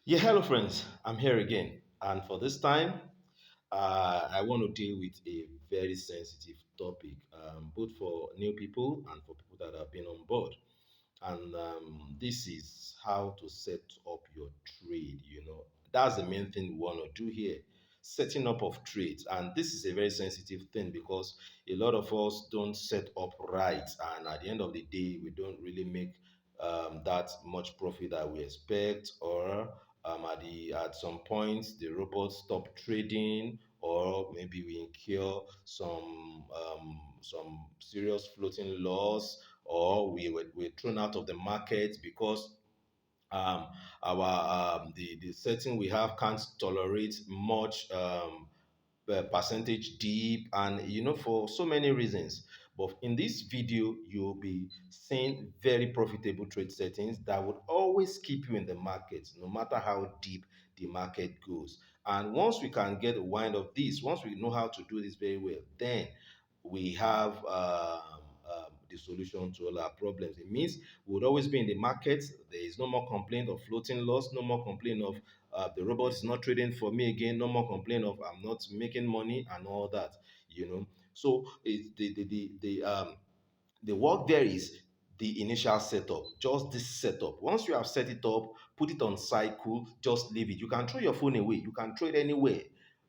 Yeah, hello friends. I'm here again, and for this time, I want to deal with a very sensitive topic, both for new people and for people that have been on board. And this is how to set up your trade. That's the main thing we want to do here, setting up of trades. And this is a very sensitive thing because a lot of us don't set up right, and at the end of the day, we don't really make that much profit that we expect, or at some point the robots stop trading, or maybe we incur some serious floating loss, or we're thrown out of the market because um, our the setting we have can't tolerate much percentage dip, and for so many reasons. But in this video you'll be seeing very profitable trade settings that would always keep you in the market no matter how deep the market goes. And once we can get a wind of this, once we know how to do this very well, then we have the solution to all our problems. It means we would always be in the market. There is no more complaint of floating loss, no more complaint of the robot is not trading for me again, no more complaint of I'm not making money and all that. So the work there is the initial setup, just this setup. Once you have set it up, put it on cycle, just leave it. You can throw your phone away, you can throw it anywhere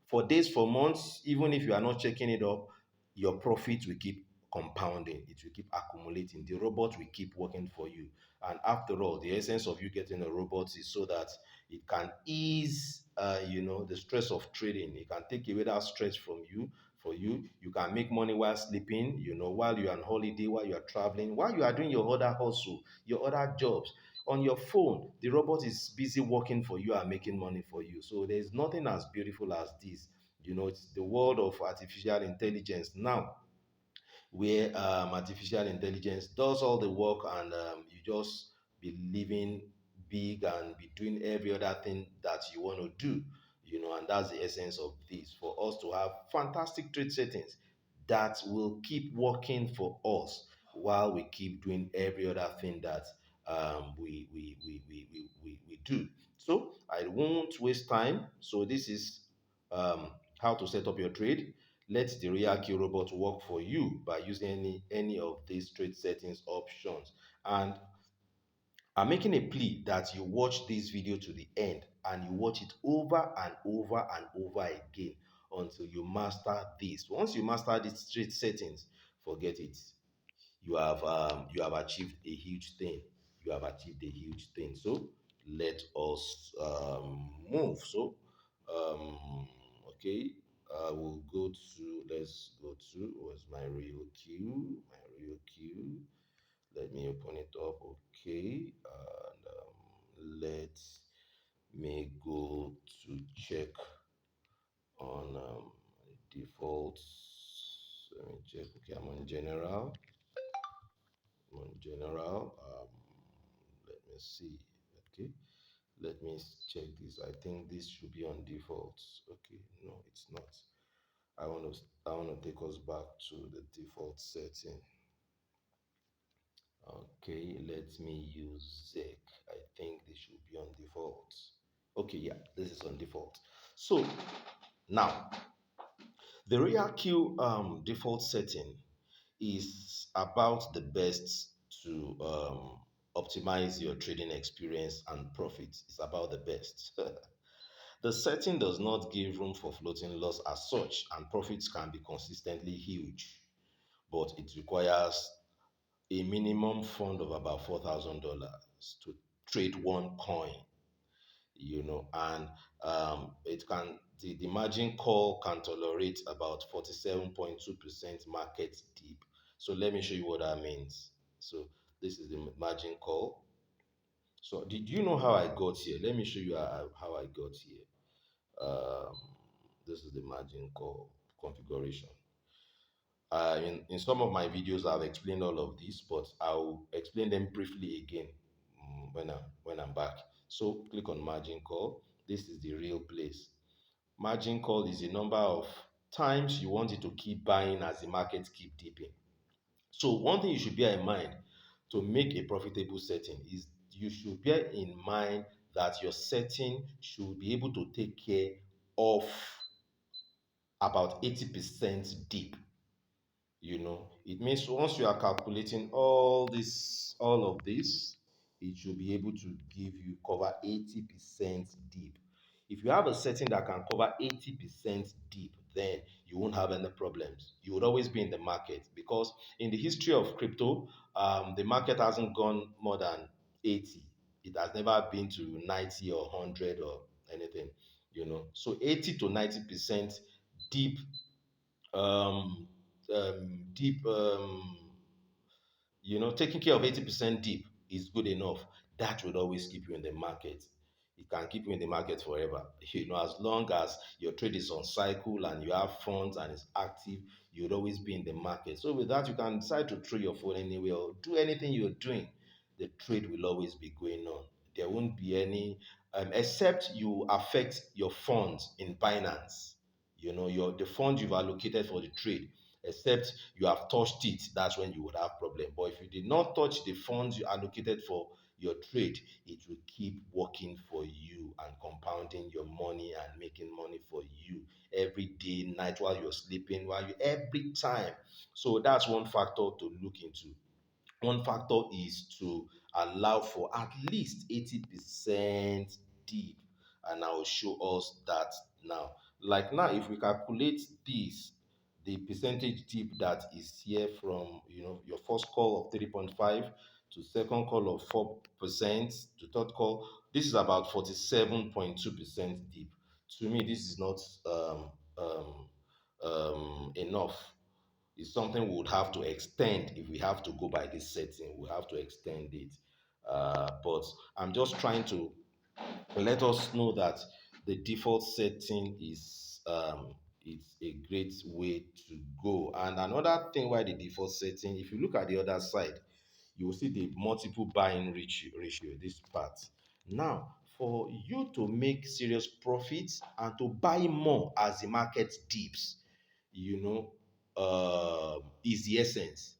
for days, for months. Even if you are not checking it up, your profit will keep compounding, it will keep accumulating, the robot will keep working for you. And after all, the essence of you getting a robot is so that it can ease the stress of trading. It can take away that stress from you. For you, you can make money while sleeping, while you're on holiday, while you're traveling, while you are doing your other hustle, your other jobs. On your phone, the robot is busy working for you and making money for you. So there's nothing as beautiful as this. It's the world of artificial intelligence now, where artificial intelligence does all the work, and you just be living big and be doing every other thing that you want to do. And that's the essence of this, for us to have fantastic trade settings that will keep working for us while we keep doing every other thing that we do. So I won't waste time. So this is how to set up your trade. Let the real key robot work for you by using any of these trade settings options. And I'm making a plea that you watch this video to the end, and you watch it over and over and over again until you master this. Once you master these trade settings, forget it. You have achieved a huge thing. You have achieved a huge thing. So let us move. So okay, we'll go to let's go to what's my real queue? My real queue. Let me open it up. Okay, and let me go to check on defaults. Let me check. Okay, I'm on general. Let me see. Okay, let me check this. I think this should be on defaults. Okay, no, it's not. I want to take us back to the default setting. Okay, let me use Zec. I think this should be on default. Okay, yeah, this is on default. So now the real Q default setting is about the best to optimize your trading experience and profits. It's about the best. The setting does not give room for floating loss as such, and profits can be consistently huge, but it requires a minimum fund of about $4,000 to trade one coin. And it can the margin call can tolerate about 47.2% market dip. So let me show you what that means. So this is the margin call. So did you know how I got here? Let me show you how I got here. Um, this is the margin call configuration. In some of my videos, I've explained all of this, but I'll explain them briefly again when I'm back. So click on margin call. This is the real place. Margin call is the number of times you want it to keep buying as the markets keep dipping. So one thing you should bear in mind to make a profitable setting is you should bear in mind that your setting should be able to take care of about 80% dip. It means once you are calculating all of this, it should be able to give you cover 80% deep. If you have a setting that can cover 80% deep, then you won't have any problems. You would always be in the market, because in the history of crypto, the market hasn't gone more than 80. It has never been to 90 or 100 or anything. So 80 to 90% deep, um, deep, taking care of 80% deep is good enough. That would always keep you in the market. It can keep you in the market forever. As long as your trade is on cycle and you have funds and it's active, you'd always be in the market. So with that, you can decide to throw your phone anywhere or do anything you're doing. The trade will always be going on. There won't be any, except you affect your funds in Binance. The funds you've allocated for the trade, except you have touched it, that's when you would have problem. But if you did not touch the funds you allocated for your trade, it will keep working for you and compounding your money and making money for you every day, night, while you're sleeping, while you every time. So that's one factor to look into. One factor is to allow for at least 80% deep. And I will show us that now. Like now, if we calculate this, the percentage deep that is here from your first call of 3.5 to second call of 4% to third call, this is about 47.2% deep. To me, this is not enough. It's something we would have to extend. If we have to go by this setting, we have to extend it. But I'm just trying to let us know that the default setting is it's a great way to go. And another thing why the default setting, if you look at the other side, you will see the multiple buying ratio, this part. Now, for you to make serious profits and to buy more as the market dips, you know, is the essence.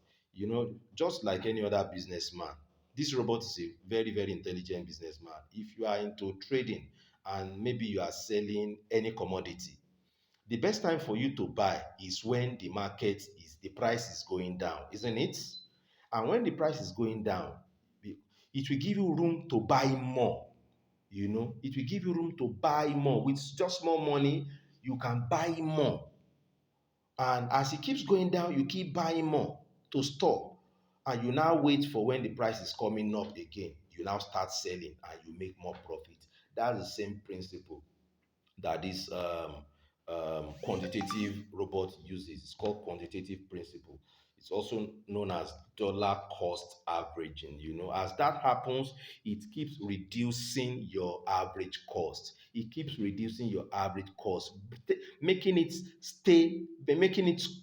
Just like any other businessman, this robot is a very, very intelligent businessman. If you are into trading and maybe you are selling any commodity, the best time for you to buy is when the price is going down, isn't it? And when the price is going down, it will give you room to buy more. It will give you room to buy more. With just more money, you can buy more. And as it keeps going down, you keep buying more to store. And you now wait for when the price is coming up again. You now start selling and you make more profit. That's the same principle that this quantitative robot uses. It's called quantitative principle. It's also known as dollar cost averaging. As that happens, it keeps reducing your average cost. It keeps reducing your average cost, making it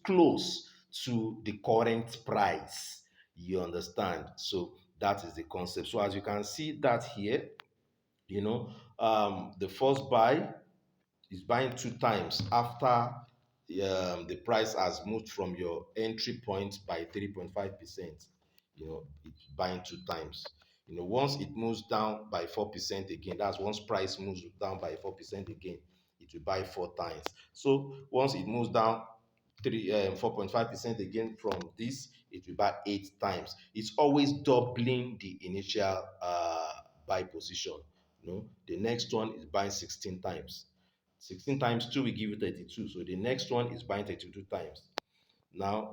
close to the current price. You understand? So that is the concept. So as you can see that here, the first buy is buying two times after the price has moved from your entry point by 3.5%. It's buying two times. Once it moves down by 4% again, that's once price moves down by 4% again, it will buy four times. So once it moves down 4.5% again from this, it will buy eight times. It's always doubling the initial buy position. The next one is buying 16 times. 16 times 2 will give you 32. So the next one is buying 32 times. Now,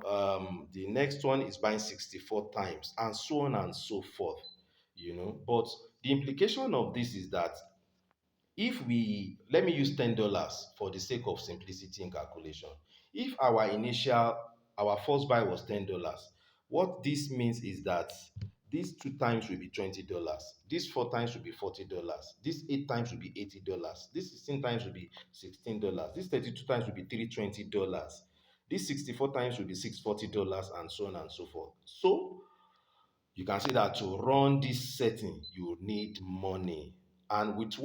the next one is buying 64 times, and so on and so forth. But the implication of this is that if we let me use $10 for the sake of simplicity in calculation. If our first buy was $10, what this means is that these two times will be $20, these four times will be $40, this eight times will be $80, this 16 times will be $16, this 32 times will be $320, this 64 times will be $640, and so on and so forth. So you can see that to run this setting, you need money. And with the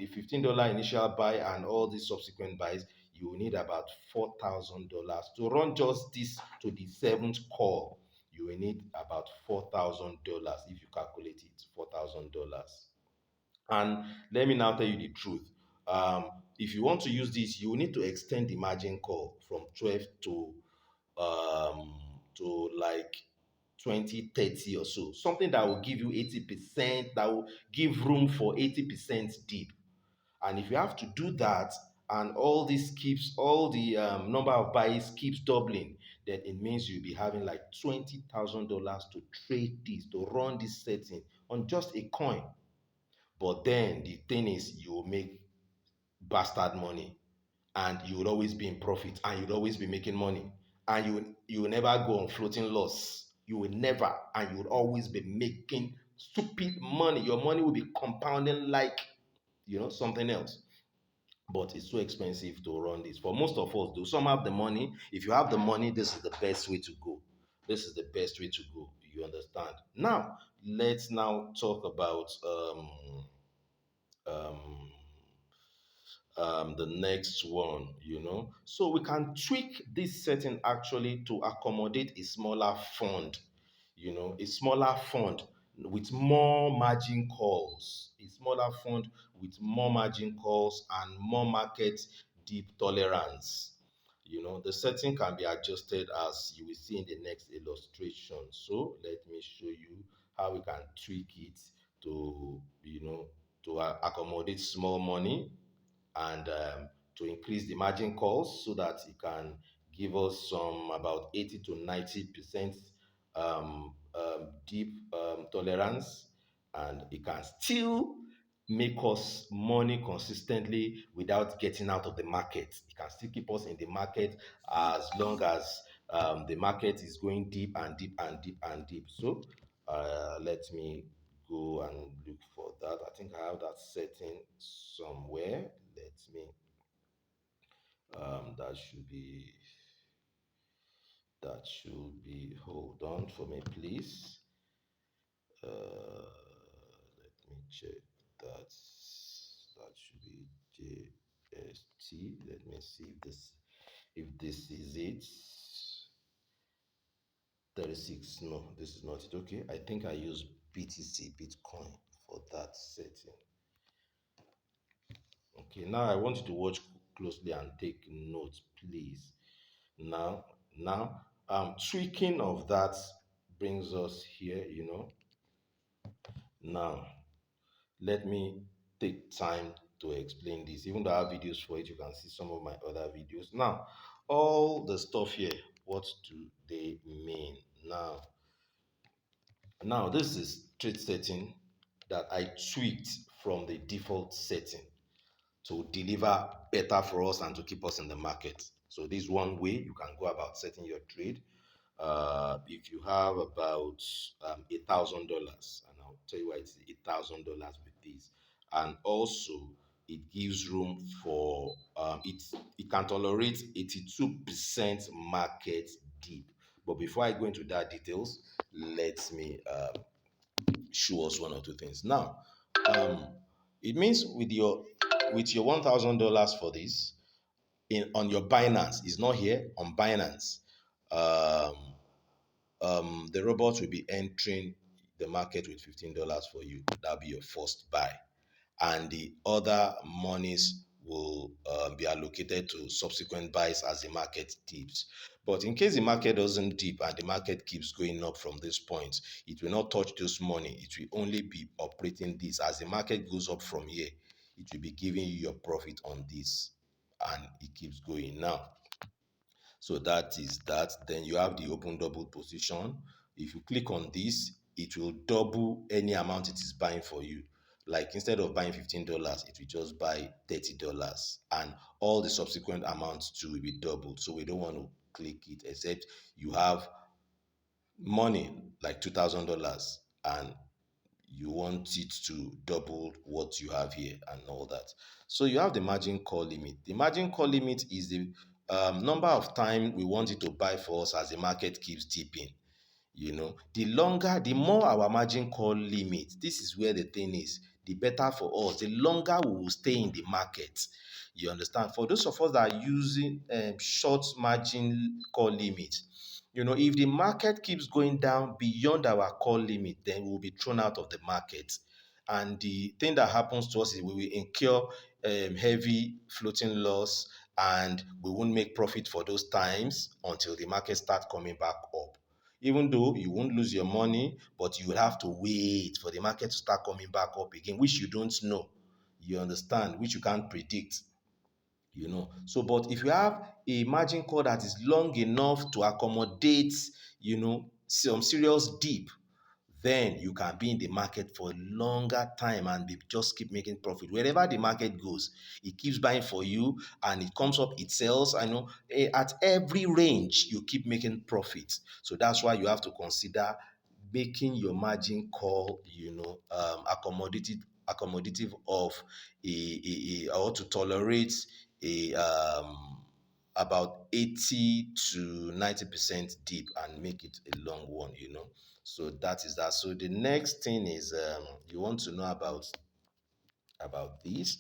$15 initial buy and all these subsequent buys, you will need about $4,000 to run just this to the seventh call. You will need about $4,000 if you calculate it. $20,000. And let me now tell you the truth. If you want to use this, you will need to extend the margin call from 12 to like 20, 30 or so. Something that will give you 80%, that will give room for 80% deep. And if you have to do that, and all the number of buys keeps doubling, then it means you'll be having like $20,000 to trade this, to run this setting on just a coin. But then the thing is, you will make bastard money, and you will always be in profit, and you'll always be making money, and you will never go on floating loss. You will never, and you will always be making stupid money. Your money will be compounding like something else. But it's so expensive to run this. For most of us, though, some have the money. If you have the money, this is the best way to go. This is the best way to go. You understand? Now, let's now talk about um, the next one. So we can tweak this setting actually to accommodate a smaller fund, a smaller fund with more margin calls, a smaller fund with more margin calls and more market deep tolerance. The setting can be adjusted as you will see in the next illustration. So let me show you how we can tweak it to, accommodate small money, and to increase the margin calls so that it can give us some about 80 to 90% deep tolerance, and it can still make us money consistently without getting out of the market. It can still keep us in the market as long as the market is going deep and deep and deep and deep. So let me go and look for that. I think I have that setting somewhere. Let me that should be hold on for me, please. Let me check that. That should be JST. Let me see if this is it. 36. No, this is not it. Okay, I think I use BTC Bitcoin for that setting. Okay, now I want you to watch closely and take notes, please. Now, tweaking of that brings us here. Now, let me take time to explain this. Even though I have videos for it, you can see some of my other videos. Now, all the stuff here, what do they mean? Now, this is trade setting that I tweaked from the default setting to deliver better for us and to keep us in the market. So this is one way you can go about setting your trade. If you have about $1,000, and I'll tell you why it's $1,000 with this, and also it gives room for it can tolerate 82% market deep. But before I go into that details, let me show us one or two things. Now, um, it means with your $1,000 for this on your Binance, it's not here on Binance. Um, the robot will be entering the market with $15 for you. That'll be your first buy, and the other monies will be allocated to subsequent buys as the market dips. But in case the market doesn't dip and the market keeps going up from this point, it will not touch this money. It will only be operating this. As the market goes up from here, it will be giving you your profit on this, and it keeps going. Now, so that is that. Then you have the open double position. If you click on this, it will double any amount it is buying for you. Like instead of buying $15, it will just buy $30, and all the subsequent amounts too will be doubled. So we don't want to click it except you have money like $2,000 and you want it to double what you have here and all that. So you have the margin call limit. The margin call limit is the number of time we want it to buy for us as the market keeps dipping. The more our margin call limit, this is where the thing is, the better for us, the longer we will stay in the market. You understand? For those of us that are using short margin call limit, if the market keeps going down beyond our call limit, then we'll be thrown out of the market. And the thing that happens to us is we will incur heavy floating loss, and we won't make profit for those times until the market starts coming back up. Even though you won't lose your money, but you will have to wait for the market to start coming back up again, which you don't know. You understand, which you can't predict. So but if you have a margin call that is long enough to accommodate some serious dip, then you can be in the market for a longer time and just keep making profit. Wherever the market goes, it keeps buying for you and it comes up, it sells. I know at every range, you keep making profit. So that's why you have to consider making your margin call, accommodative of or to tolerate a about 80 to 90% dip and make it a long one. So that is that. So the next thing is you want to know about this.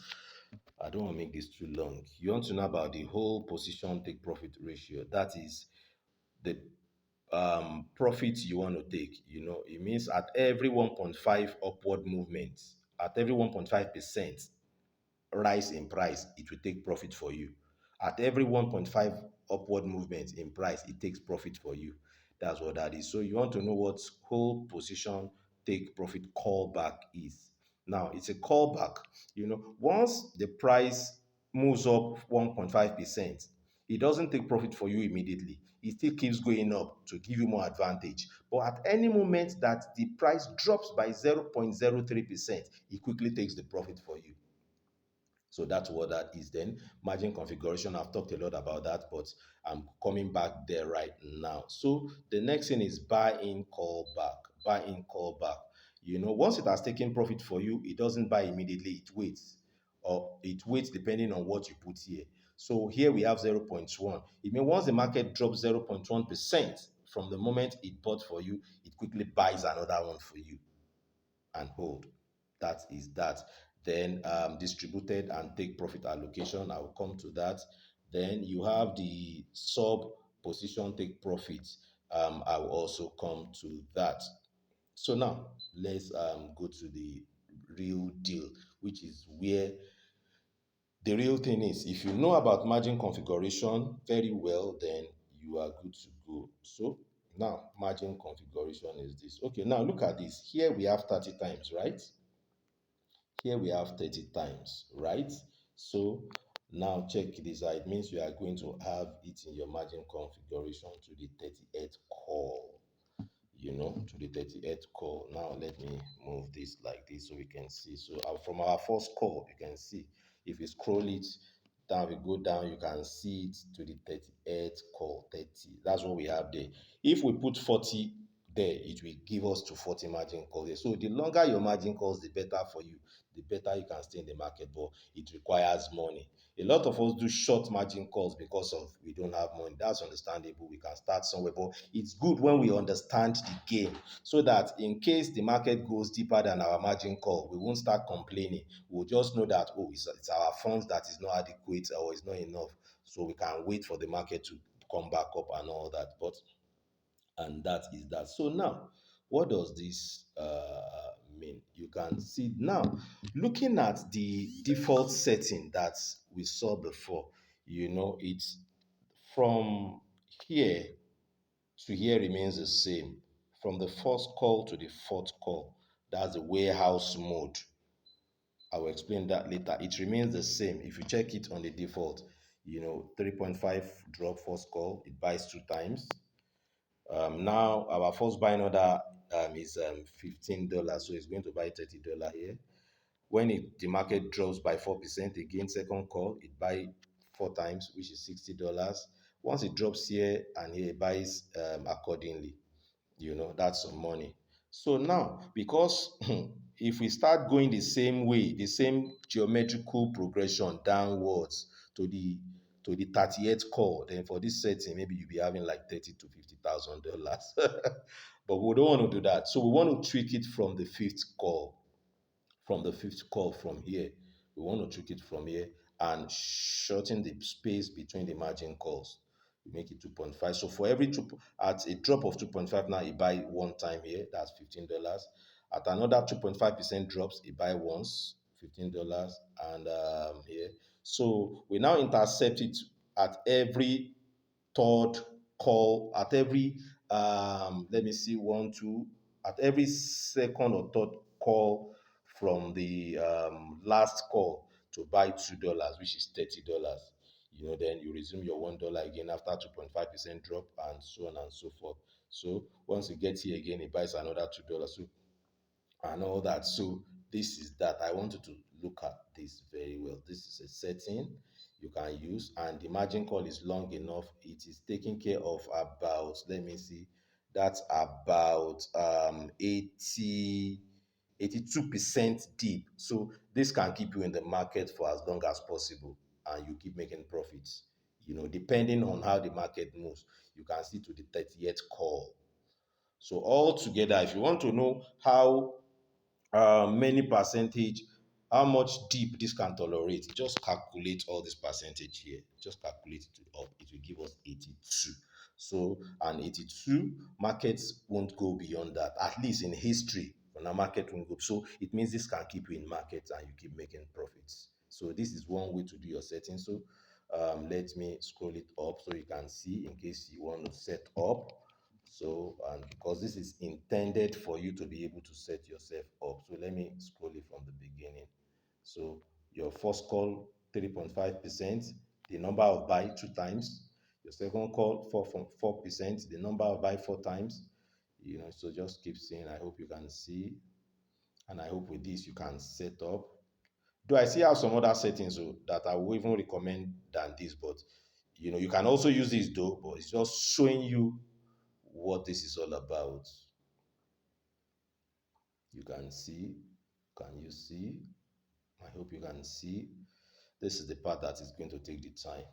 I don't want to make this too long. You want to know about the whole position take profit ratio. That is the profit you want to take. It means at every 1.5 upward movement, at every 1.5% rise in price, it will take profit for you. At every 1.5 upward movement in price, it takes profit for you. That's what that is. So you want to know what whole position take profit callback is. Now, it's a callback. Once the price moves up 1.5%, it doesn't take profit for you immediately. It still keeps going up to give you more advantage. But at any moment that the price drops by 0.03%, it quickly takes the profit for you. So that's what that is then. Margin configuration, I've talked a lot about that, but I'm coming back there right now. So the next thing is buy in, call back. Buy in, call back. Once it has taken profit for you, it doesn't buy immediately, it waits. Or it waits depending on what you put here. So here we have 0.1. It means once the market drops 0.1% from the moment it bought for you, it quickly buys another one for you and hold. That is that. Then distributed and take profit allocation. I will come to that. Then you have the sub position take profit. I will also come to that. So now let's go to the real deal, which is where the real thing is. If you know about margin configuration very well, then you are good to go. So now margin configuration is this. Okay, now look at this. Here we have 30 times, right? Here we have 30 times, right? So now check this out. It means you are going to have it in your margin configuration to the 38th call, to the 38th call. Now let me move this like this so we can see. So from our first call, you can see if you scroll it down, we go down, you can see it to the 38th call, 30. That's what we have there. If we put 40 there, it will give us to 40 margin calls there. So the longer your margin calls, the better for you, the better you can stay in the market, but it requires money. A lot of us do short margin calls because of we don't have money. That's understandable. We can start somewhere, but it's good when we understand the game so that in case the market goes deeper than our margin call, we won't start complaining. We'll just know that, oh, it's our funds that is not adequate or it's not enough. So we can wait for the market to come back up and all that. And that is that. So now, what does this mean? You can see now, looking at the default setting that we saw before, it's from here to here remains the same. From the first call to the fourth call, that's the warehouse mode. I will explain that later. It remains the same. If you check it on the default, 3.5 drop first call, it buys two times. Now our first buying order is $15, so it's going to buy $30 here. When the market drops by 4%, again second call, it buy four times, which is $60. Once it drops here and here, it buys accordingly. That's some money. So now, because if we start going the same way, the same geometrical progression downwards to the 30th call, then for this setting, maybe you'll be having like 30 to $50,000. But we don't want to do that. So we want to tweak it from the fifth call from here. We want to tweak it from here and shorten the space between the margin calls. We make it 2.5. So for every two, at a drop of 2.5 now, you buy one time here, that's $15. At another 2.5% drops, it buy once, $15, and here. So we now intercept it at every third call, at every let me see, one, two, at every second or third call from the last call to buy $2, which is $30. Then you resume your $1 again after 2.5% drop, and so on and so forth. So once you get here again, it buys another $2. So and all that. So this is that. I want you to look at this very well. This is a setting you can use, and the margin call is long enough. It is taking care of about, let me see, that's about 82% deep. So this can keep you in the market for as long as possible, and you keep making profits. Depending on how the market moves, you can see to the 30th call. So altogether, if you want to know how many percentage, how much deep this can tolerate, just calculate all this percentage here. Just calculate it up. It will give us 82. So, and 82, markets won't go beyond that, at least in history. When a market won't go, so it means this can keep you in markets and you keep making profits. So this is one way to do your setting. So let me scroll it up so you can see in case you want to set up. So, and because this is intended for you to be able to set yourself up. So let me scroll it from the beginning. So your first call, 3.5%, the number of buy two times. Your second call, 4.4%, the number of buy four times. So just keep seeing. I hope you can see. And I hope with this you can set up. Do I see have some other settings that I will even recommend than this, but you can also use this though, but it's just showing you what this is all about. You can see. Can you see? I hope you can see. This is the part that is going to take the time.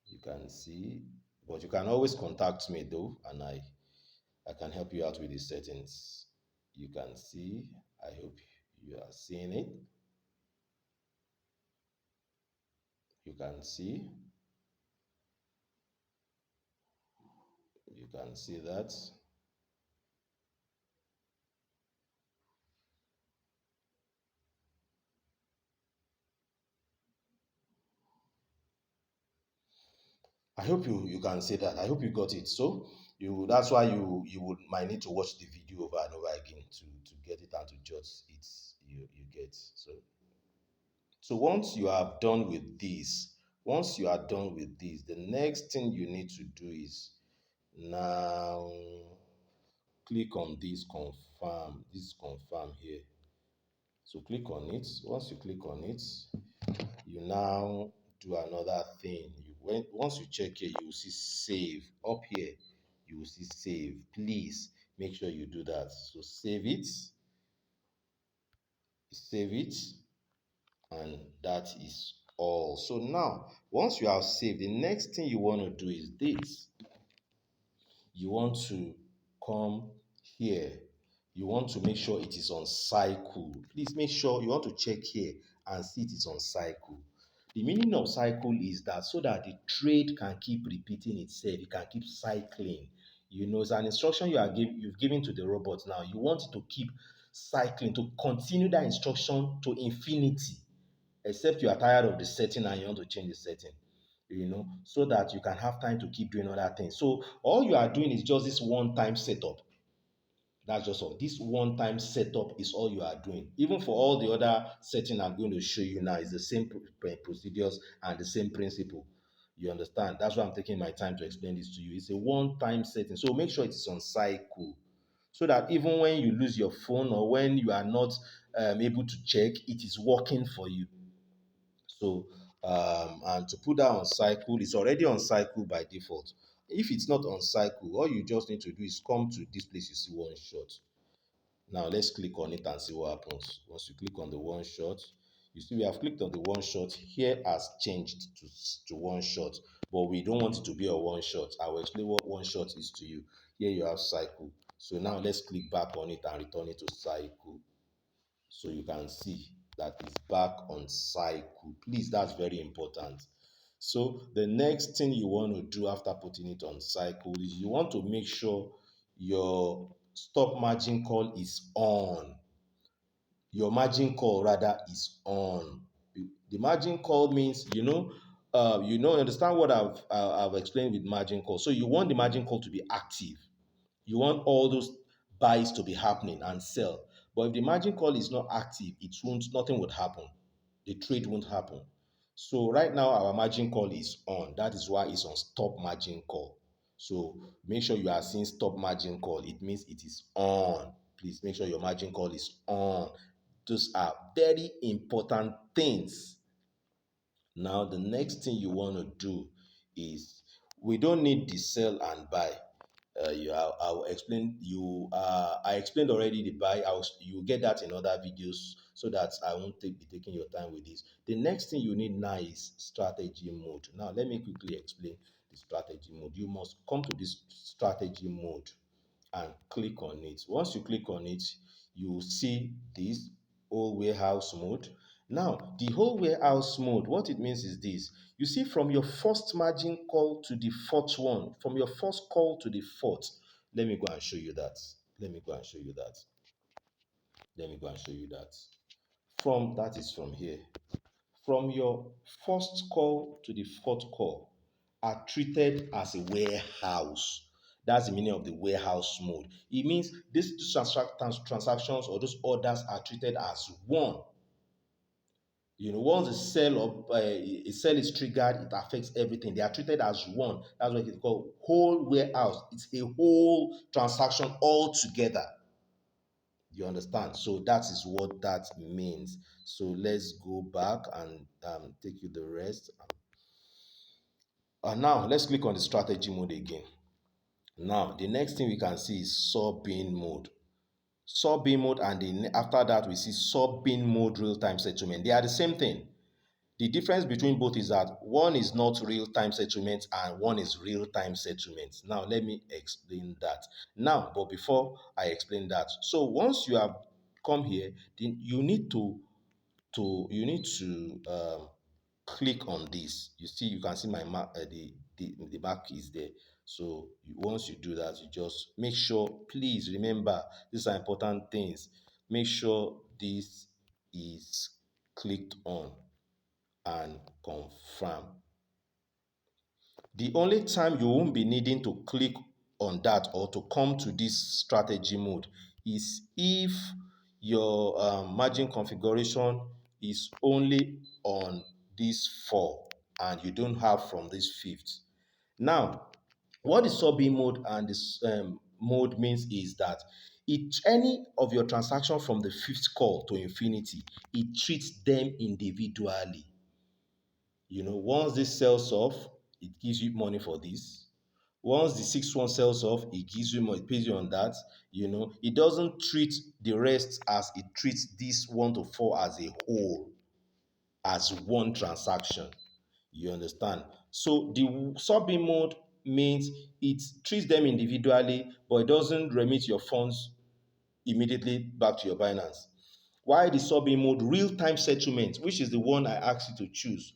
You can see. But you can always contact me though, and I can help you out with the settings. You can see. I hope you are seeing it. You can see. You can see that. I hope you can see that. I hope you got it. So that's why you would might need to watch the video over and over again to get it and to judge it. You get. So once you are done with this, the next thing you need to do is now click on this confirm here. So click on it. Once you click on it, you now do another thing. Once you check here, you will see save up here. You will see save. Please make sure you do that. So save it, and that is all. So now, once you have saved, the next thing you want to do is this. You want to come here. You want to make sure it is on cycle. Please make sure you want to check here and see it is on cycle. The meaning of cycle is that so that the trade can keep repeating itself, it can keep cycling. It's an instruction you've given to the robot now. You want it to keep cycling, to continue that instruction to infinity, except you are tired of the setting and you want to change the setting, so that you can have time to keep doing other things. So all you are doing is just this one time setup. That's just all. This one time setup is all you are doing. Even for all the other setting I'm going to show you now, is the same procedures and the same principle. You understand? That's why I'm taking my time to explain this to you. It's a one time setting. So make sure it's on cycle, so that even when you lose your phone or when you are not able to check, it is working for you. So, and to put that on cycle, it's already on cycle by default. If it's not on cycle, all you just need to do is come to this place you see one shot. Now let's click on it and see what happens. Once you click on the one shot, you see we have clicked on the one shot. Here has changed to one shot, but we don't want it to be a one shot. I will explain what one shot is to you. Here you have cycle. So now let's click back on it and return it to cycle. So you can see that it's back on cycle. Please, that's very important. So the next thing you want to do after putting it on cycle is you want to make sure your stop margin call is on. Your margin call rather is on. The margin call means, understand what I've explained with margin call. So you want the margin call to be active. You want all those buys to be happening and sell. But if the margin call is not active, nothing would happen. The trade won't happen. So right now our margin call is on. That is why it's on stop margin call. So make sure you are seeing stop margin call. It means it is on. Please make sure your margin call is on. Those are very important things. Now, the next thing you want to do is, we don't need the sell and buy. I'll explain you. I explained already the buy. You get that in other videos, so that I won't be taking your time with this. The next thing you need now is strategy mode. Now, let me quickly explain the strategy mode. You must come to this strategy mode and click on it. Once you click on it, you will see this whole warehouse mode. Now, the whole warehouse mode, what it means is this. You see, from your first margin call to the fourth one, from your first call to the fourth, let me go and show you that. Let me go and show you that. Let me go and show you that. That is from here. From your first call to the fourth call are treated as a warehouse. That's the meaning of the warehouse mode. It means these transactions or those orders are treated as one. Once a sell is triggered, it affects everything. They are treated as one. That's what it's called whole warehouse. It's a whole transaction all together. You understand? So that is what that means. So let's go back and take you the rest. And now let's click on the strategy mode again. Now the next thing we can see is sub-bin mode. Sub-bin mode, and then after that we see sub-bin mode real-time settlement. They are the same thing. The difference between both is that one is not real-time settlement and one is real-time settlement. Now let me explain that. Now, but before I explain that, so once you have come here, then you need to click on this. You see, you can see my mark. The mark is there. So once you do that, you just make sure. Please remember, these are important things. Make sure this is clicked on and confirm. The only time you won't be needing to click on that or to come to this strategy mode is if your margin configuration is only on this 4 and you don't have from this 5th. Now, what the sub-in mode and this mode means is that each any of your transaction from the 5th call to infinity, it treats them individually. Once this sells off, it gives you money for this. Once the 6th one sells off, it gives you money, it pays you on that. It doesn't treat the rest as it treats this 1 to 4 as a whole, as one transaction. You understand? So the sub-in mode means it treats them individually, but it doesn't remit your funds immediately back to your Binance. Why the sub-in mode real-time settlement, which is the one I asked you to choose,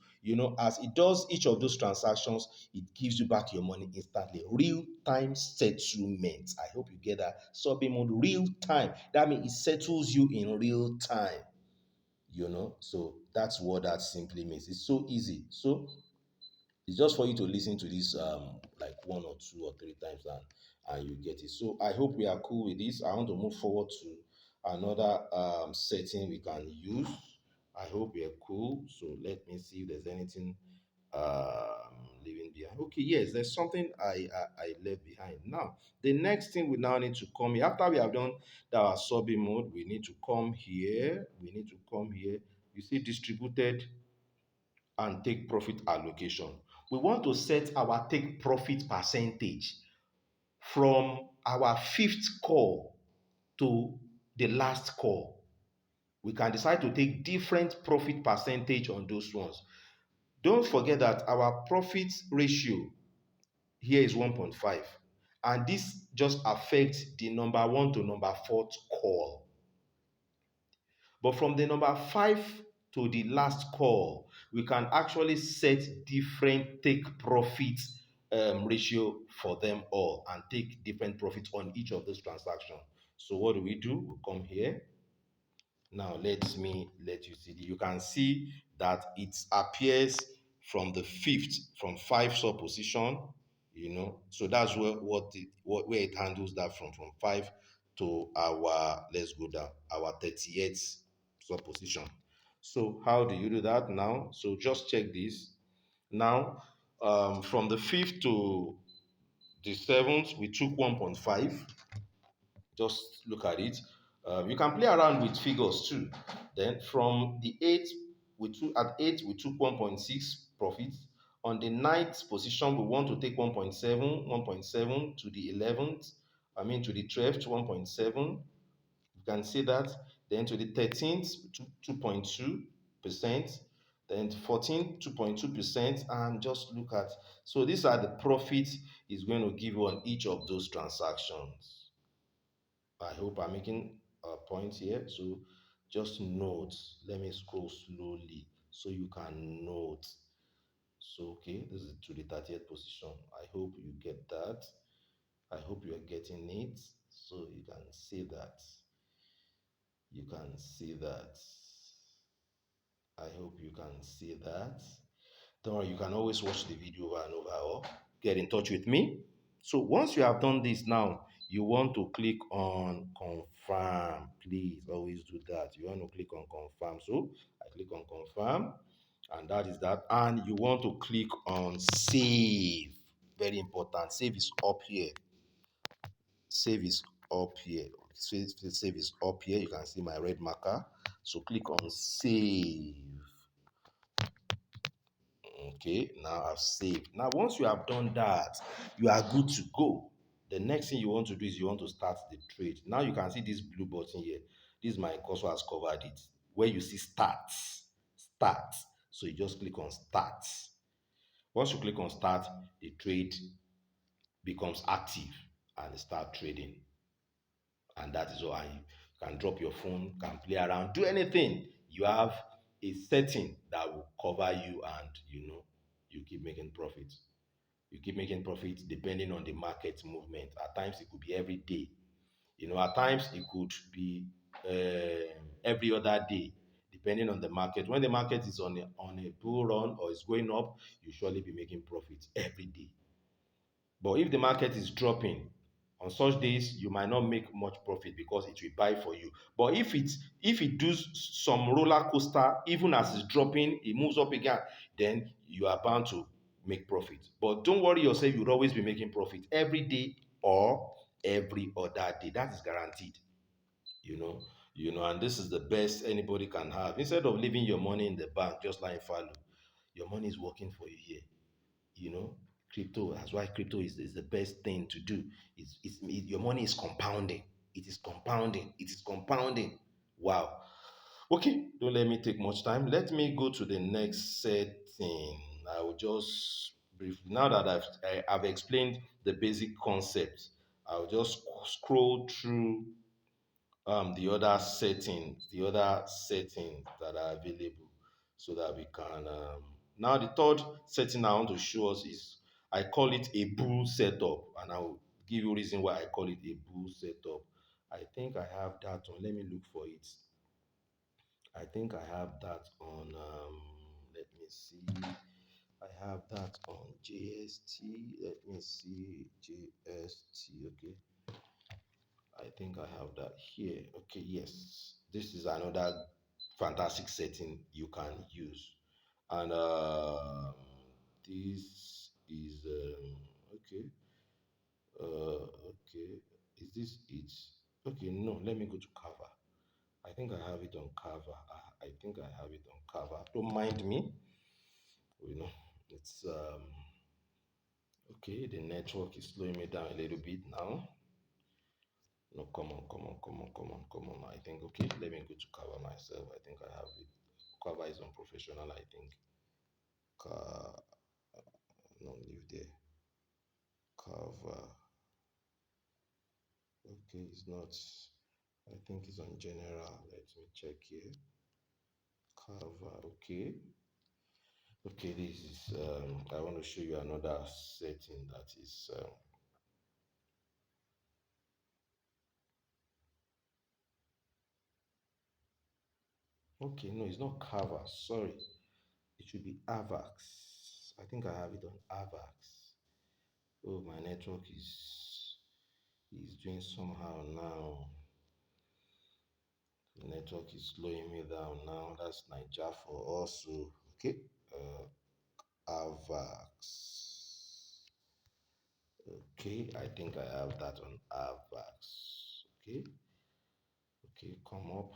as it does each of those transactions, it gives you back your money instantly. Real-time settlement. I hope you get that. Sub-in mode real-time. That means it settles you in real time. So that's what that simply means. It's so easy. So it's just for you to listen to this like 1 or 2 or 3 times, and you get it. So I hope we are cool with this. I want to move forward to another setting we can use. I hope we are cool. So let me see if there's anything leaving behind. Okay, yes, there's something I left behind. Now, the next thing we now need to come here, after we have done our sub-in mode, we need to come here. We need to come here. You see distributed and take profit allocation. We want to set our take profit percentage from our 5th call to the last call. We can decide to take different profit percentage on those ones. Don't forget that our profit ratio here is 1.5, and this just affects the number 1 to number 4th call. But from the number 5 to the last call, we can actually set different take profits ratio for them all and take different profits on each of those transactions. So what do? We come here. Now let you see. You can see that it appears from the fifth, from five sub position. So that's where it handles that from five to our, let's go down, our 38th sub position. So how do you do that now? So just check this. Now, from the fifth to the seventh, we took 1.5. Just look at it. You can play around with figures too. Then from the eighth, we took 1.6 profit. On the ninth position, we want to take 1.7, 1.7 to the 11th. I mean to the 12th, 1.7. You can see that. Then to the 13th, 2.2%. Then 14, 2.2%. And just look at. So these are the profits is going to give you on each of those transactions. I hope I'm making a point here. So just note. Let me scroll slowly so you can note. So okay, this is to the 30th position. I hope you get that. I hope you are getting it. So you can see that. You can see that. I hope you can see that. Don't worry, you can always watch the video over and over or get in touch with me. So once you have done this now, you want to click on confirm. Please always do that. You want to click on confirm. So I click on confirm, and that is that. And you want to click on save. Very important. Save is up here. Save is up here. Save is up here. You can see my red marker. So click on save. Okay, now I've saved. Now, once you have done that, you are good to go. The next thing you want to do is you want to start the trade. Now you can see this blue button here. This my cursor has covered it. Where you see start. So you just click on start. Once you click on start, the trade becomes active and start trading. And that is why you can drop your phone, can play around, do anything. You have a setting that will cover you, and you keep making profit. You keep making profit depending on the market movement. At times it could be every day. At times it could be every other day, depending on the market. When the market is on a bull run or is going up, you surely be making profit every day. But if the market is dropping, on such days you might not make much profit because it will buy for you. But if it does some roller coaster, even as it's dropping, it moves up again, then you are bound to make profit. But don't worry yourself, you'll always be making profit every day or every other day. That is guaranteed. You know, and this is the best anybody can have. Instead of leaving your money in the bank just like fallow, your money is working for you here. you know Crypto, that's why crypto is the best thing to do. Your money is compounding. It is compounding. Wow. Okay, don't let me take much time. Let me go to the next setting. I will just briefly, now that I've explained the basic concept, I'll just scroll through the other settings that are available, so that we can now the third setting I want to show us is, I call it a bull setup, and I'll give you a reason why I call it a bull setup. I think I have that on. Let me look for it. I think I have that on. Let me see. I have that on JST. Let me see JST. Okay, I think I have that here. Okay, yes. This is another fantastic setting you can use. And this is okay. Okay. Is this it? Okay, no, let me go to cover. I think I have it on cover. I think I have it on cover. Don't mind me. You know, it's okay. The network is slowing me down a little bit now. No, come on. I think, okay, let me go to cover myself. I think I have it. Cover is unprofessional, I think. Car, no, leave there. Cover. Okay, it's not. I think it's on general. Let me check here. Cover, okay. Okay, this is I want to show you another setting that is okay, no, it's not Canva, sorry. It should be Avax. I think I have it on Avax. Oh, my network is doing somehow now. The network is slowing me down now. That's Niger for also. Okay. Uh, Avax. Okay, I think I have that on Avax. Okay. Okay, come up.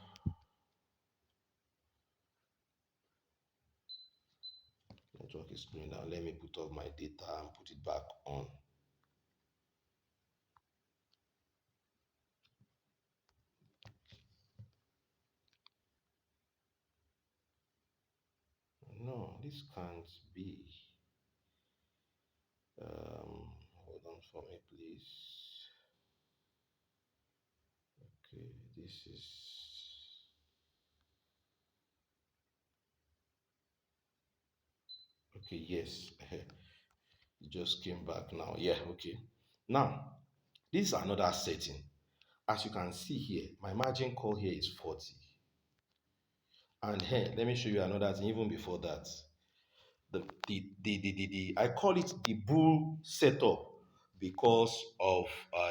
Network is slowing down. Let me put off my data and put it back on. No, this can't be. Hold on for me, please. Okay, this is okay. Yes, it just came back now. Yeah, okay. Now, this is another setting. As you can see here, my margin call here is 40. And here, let me show you another thing even before that. I call it the bull setup because of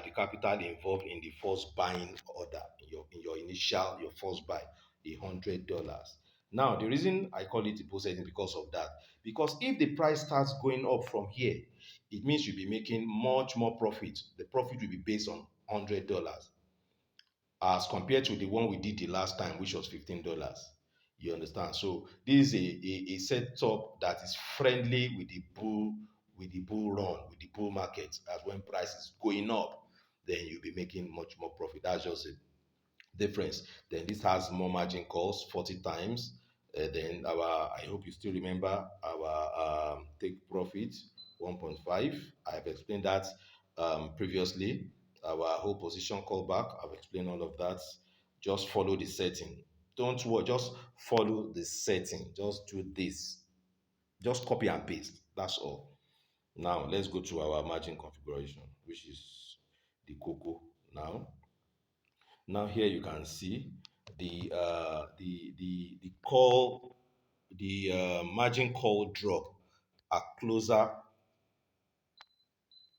the capital involved in the first buying order in your initial your first buy, $100. Now the reason I call it the bull setting because of that, because if the price starts going up from here, it means you'll be making much more profit. The profit will be based on $100 as compared to the one we did the last time, which was $15. You understand? So this is a setup that is friendly with the bull run, with the bull market. As when price is going up, then you'll be making much more profit. That's just it difference. Then this has more margin calls 40 times. Then our, I hope you still remember our take profit 1.5. I've explained that previously. Our whole position callback, I've explained all of that. Just follow the setting. Don't worry, just follow the setting. Just do this. Just copy and paste. That's all. Now let's go to our margin configuration, which is the cocoa now. Now here you can see the call margin call drop are closer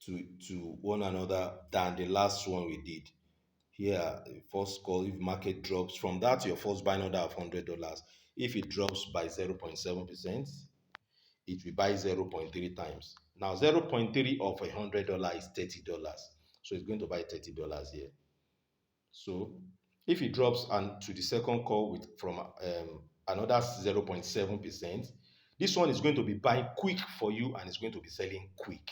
to one another than the last one we did. Here, first call, if market drops from that your first buying order of $100, if it drops by 0.7%, it will buy 0.3 times. Now 0.3 of $100 is $30. So it's going to buy $30 here. So if it drops and to the second call with from another 0.7%, this one is going to be buying quick for you and it's going to be selling quick.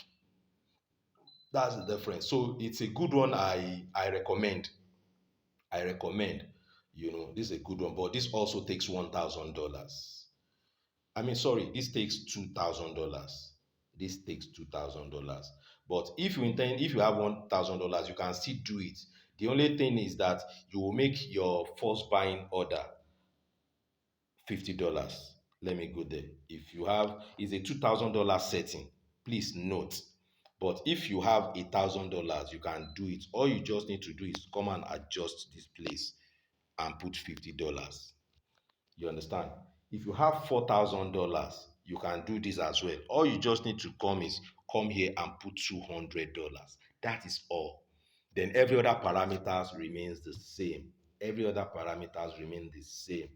That's the difference. So it's a good one. I recommend. I recommend. You know, this is a good one, but this also takes $1,000. I mean, sorry, this takes $2,000. This takes $2,000. But if you intend, if you have $1,000, you can still do it. The only thing is that you will make your first buying order $50. Let me go there. If you have, it's a $2,000 setting. Please note. But if you have $1,000, you can do it. All you just need to do is come and adjust this place and put $50. You understand? If you have $4,000, you can do this as well. All you just need to come here and put $200. That is all. Then every other parameters remains the same. Every other parameters remain the same.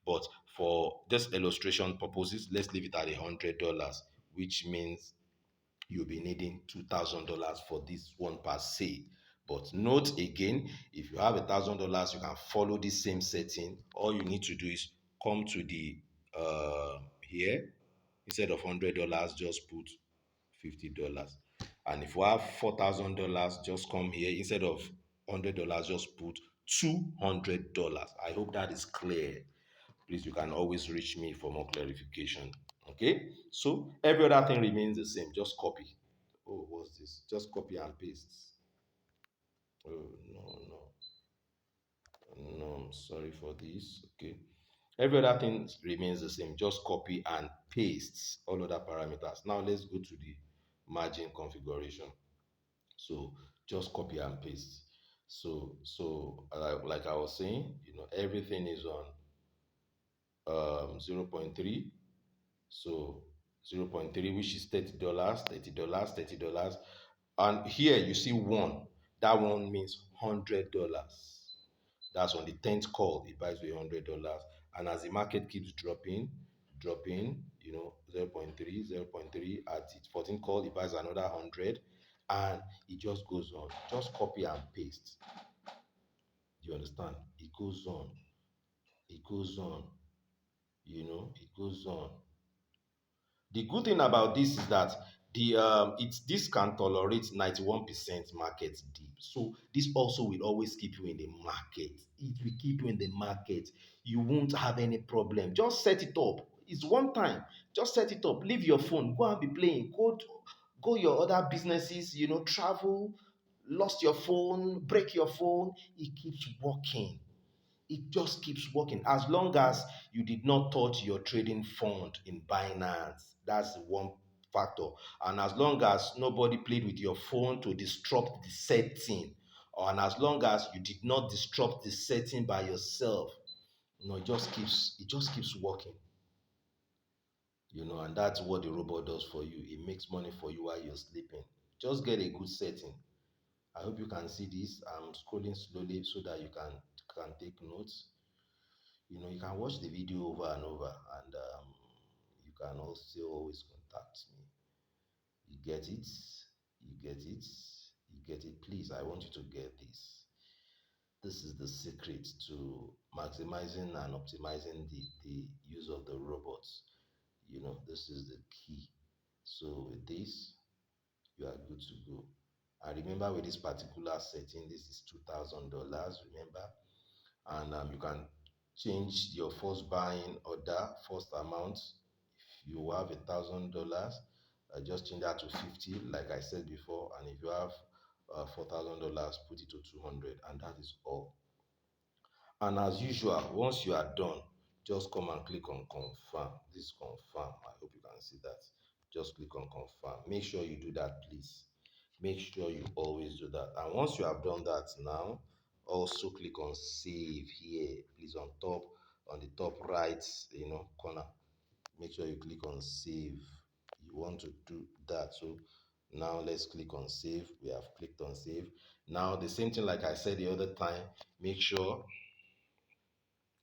But for this illustration purposes, let's leave it at $100, which means you'll be needing $2,000 for this one per se. But note again, if you have $1,000, you can follow this same setting. All you need to do is come to the here, instead of $100, just put $50. And if you have $4,000, just come here, instead of $100, just put $200. I hope that is clear. Please, you can always reach me for more clarification. Okay, so every other thing remains the same. Just copy. Oh, what's this? Just copy and paste. Oh, no, no, no, I'm sorry for this. Okay, Every other thing remains the same. Just copy and paste all other parameters. Now let's go to the margin configuration. So just copy and paste. Like I was saying, everything is on 0.3. So 0.3, which is $30, $30, $30. And here you see one. That one means $100. That's on the 10th call, it buys with $100. And as the market keeps dropping, 0.3, 0.3, at its 14th call, it buys another 100. And it just goes on. Just copy and paste. Do you understand? It goes on. It goes on. It goes on. The good thing about this is that this can tolerate 91% market dip. So this also will always keep you in the market. It will keep you in the market. You won't have any problem. Just set it up. It's one time. Just set it up. Leave your phone. Go and be playing. Go your other businesses. Travel. Lost your phone. Break your phone. It keeps working. It just keeps working as long as you did not touch your trading fund in Binance. That's one factor. And as long as nobody played with your phone to disrupt the setting, and as long as you did not disrupt the setting by yourself, it just keeps working. And that's what the robot does for you. It makes money for you while you're sleeping. Just get a good setting. I hope you can see this. I'm scrolling slowly so that you can take notes. You can watch the video over and over, and you can also always contact me. You get it? You get it? You get it? Please, I want you to get this. This is the secret to maximizing and optimizing the use of the robots. This is the key. So with this, you are good to go. And remember, with this particular setting, this is $2,000. Remember, and you can change your first buying order, first amount. If you have $1,000, just change that to 50, like I said before. And if you have $4,000, put it to 200, and that is all. And as usual, once you are done, just come and click on confirm. This is confirm. I hope you can see that. Just click on confirm. Make sure you do that, please. Make sure you always do that. And once you have done that now, also click on save here, please, on the top right, corner. Make sure you click on save. You want to do that. So now let's click on save. We have clicked on save. Now the same thing like I said the other time, make sure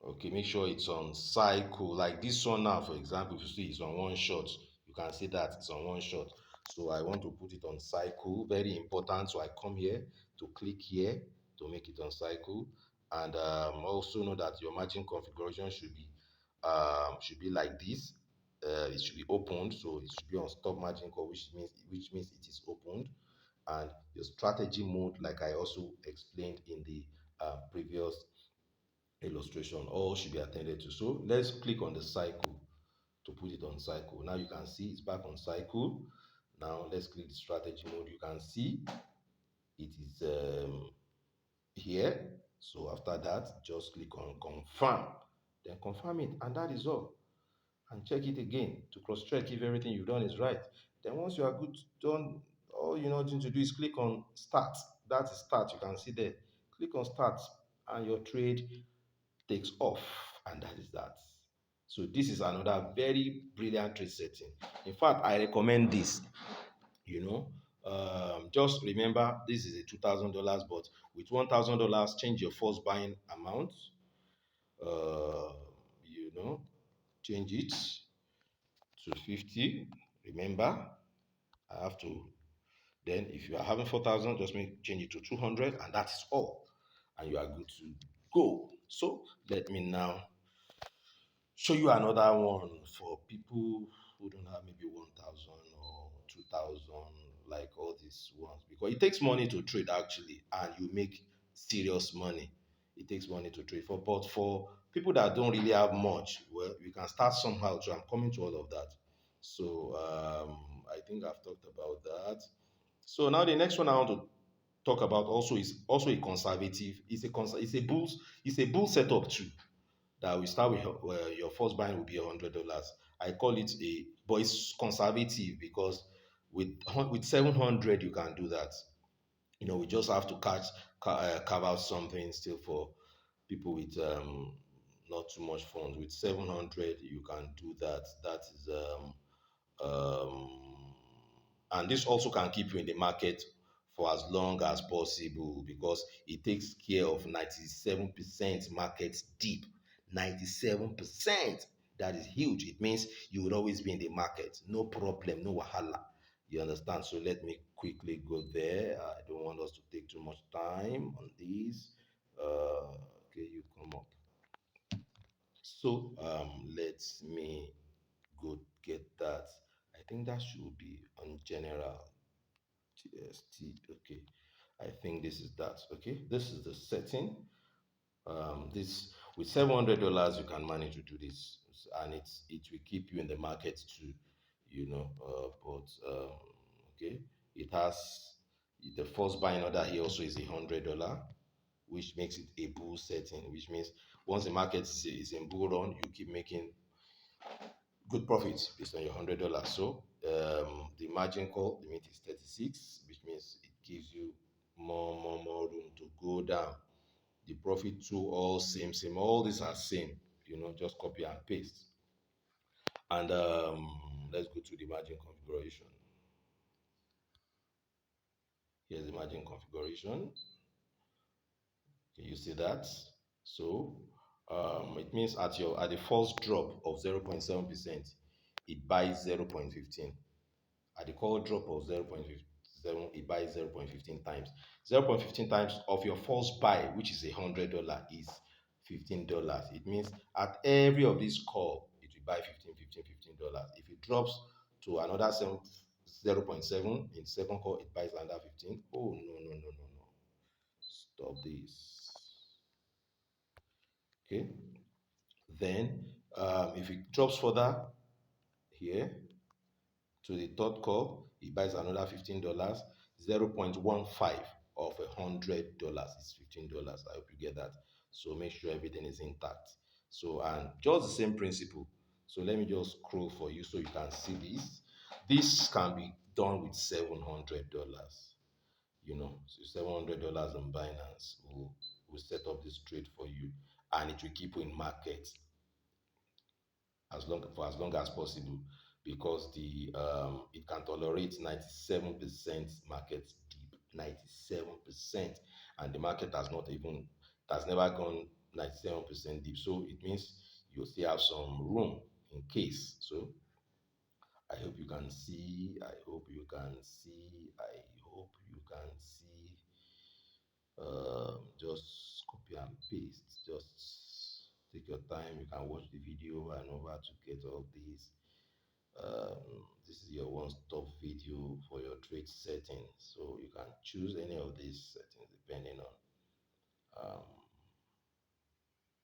Okay, make sure it's on cycle. Like this one now, for example, if you see it's on one shot, you can see that it's on one shot. So I want to put it on cycle. Very important. So I come here to click here to make it on cycle. And also know that your margin configuration should be like this. It should be opened, so it should be on stop margin call, which means it is opened. And your strategy mode, like I also explained in the previous illustration, all should be attended to. So let's click on the cycle to put it on cycle. Now you can see it's back on cycle. Now let's click the strategy mode. You can see it is here. So after that, just click on confirm. Then confirm it, and that is all. And check it again to cross check if everything you've done is right. Then once you are good done, all you need to do is click on start. That is start. You can see there. Click on start, and your trade takes off, and that is that. So this is another very brilliant trade setting. In fact, I recommend this. You know, just remember this is a $2,000, but with $1,000, change your first buying amount. Uh, you know, change it to 50. Remember, I have to. Then, if you are having 4,000, just change it to 200, and that is all, and you are good to go. So let me now show you another one for people who don't have maybe 1,000 or 2,000, like all these ones, because it takes money to trade actually, and you make serious money. It takes money to trade but for people that don't really have much, well, you can start somehow. So I'm coming to all of that. So I think I've talked about that. So now the next one I want to talk about also is also a conservative. It's a bull setup too. that we start with your first buying will be $100. I call it a, but it's conservative because with 700 you can do that. We just have to carve out something still for people with not too much funds. With 700 you can do that. That is um, and this also can keep you in the market for as long as possible because it takes care of 97% market deep. 97%. That is huge. It means you will always be in the market. No problem, no wahala. You understand? So let me quickly go there. I don't want us to take too much time on this. Okay, you come up. So let me go get that. I think that should be on general TST. Okay, I think this is that. Okay, this is the setting. This with $700 you can manage to do this, and it will keep you in the market too. But okay, it has the first buying order here also is $100, which makes it a bull setting, which means once the market is in bull run, you keep making good profits based on your $100. So the margin call limit is 36, which means it gives you more room to go down. The profit too, all same. All these are same. Just copy and paste. And let's go to the margin configuration. Here's the margin configuration. Can you see that? So it means at the first drop of 0.7%, it buys 0.15. At the call drop of 0.57, it buys 0.15 times. 0.15 times of your first buy, which is $100, is $15. It means at every of these call, it will buy $15. If it drops to another 0.7 in second call, it buys another 15. Oh, no. Stop this. Okay. Then if it drops further here, to the third call, he buys another $15. 0.15 of $100 is $15. I hope you get that. So make sure everything is intact. So, and just the same principle. So let me just scroll for you so you can see this. This can be done with $700. So $700 on Binance will set up this trade for you, and it will keep you in market as long as possible because the it can tolerate 97% market deep. 97%, and the market has never gone 97% deep, so it means you still have some room in case. So I hope you can see. I hope you can see. I hope you can see. Just copy and paste. Just take your time. You can watch the video and over to get all these. This is your one-stop video for your trade settings. So you can choose any of these settings depending on um,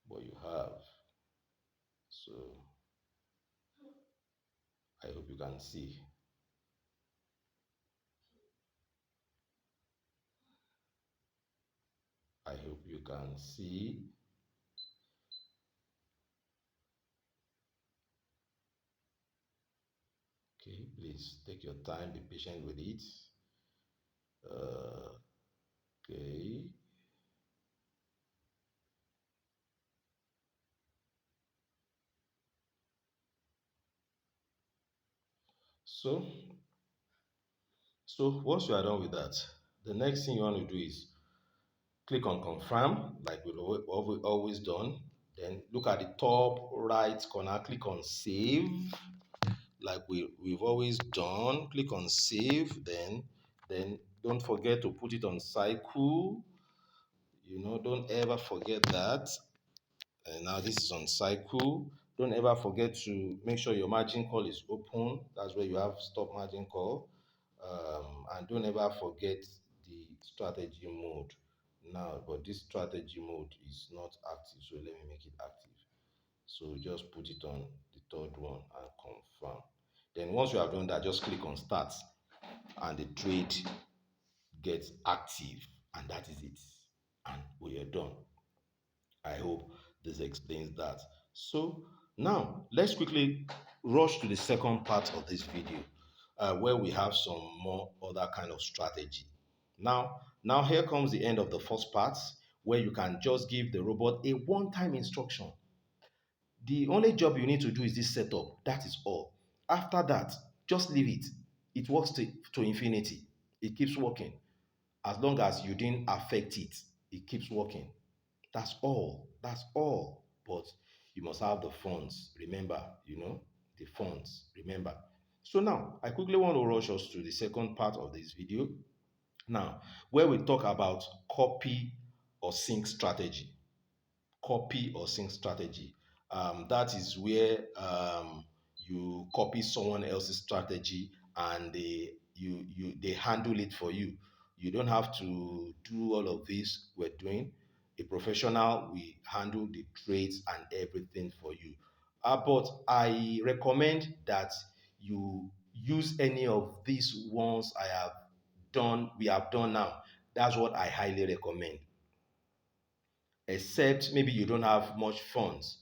what you have. So I hope you can see. I hope you can see. Okay, please take your time, be patient with it. Okay. So, once you are done with that, the next thing you want to do is click on confirm, like we've always done. Then look at the top right corner, click on save, like we've always done. Click on save, then don't forget to put it on cycle. Don't ever forget that. And now this is on cycle. Don't ever forget to make sure your margin call is open. That's where you have stop margin call. And don't ever forget the strategy mode. Now, but this strategy mode is not active, so let me make it active. So just put it on the third one and confirm. Then once you have done that, just click on start and the trade gets active, and that is it. And we are done. I hope This explains that. So now let's quickly rush to the second part of this video, where we have some more other kind of strategy. Now here comes the end of the first part, where you can just give the robot a one-time instruction. The only job you need to do is this setup. That is all. After that, just leave it. It works to infinity. It keeps working. As long as you didn't affect it, it keeps working. That's all. That's all. But you must have the funds. Remember, the funds. Remember. So now, I quickly want to rush us to the second part of this video. Now, where we talk about copy or sync strategy. Copy or sync strategy. That is where you copy someone else's strategy and they handle it for you. You don't have to do all of this we're doing. A professional will handle the trades and everything for you. But I recommend that you use any of these ones we have done now. That's what I highly recommend, except maybe you don't have much funds,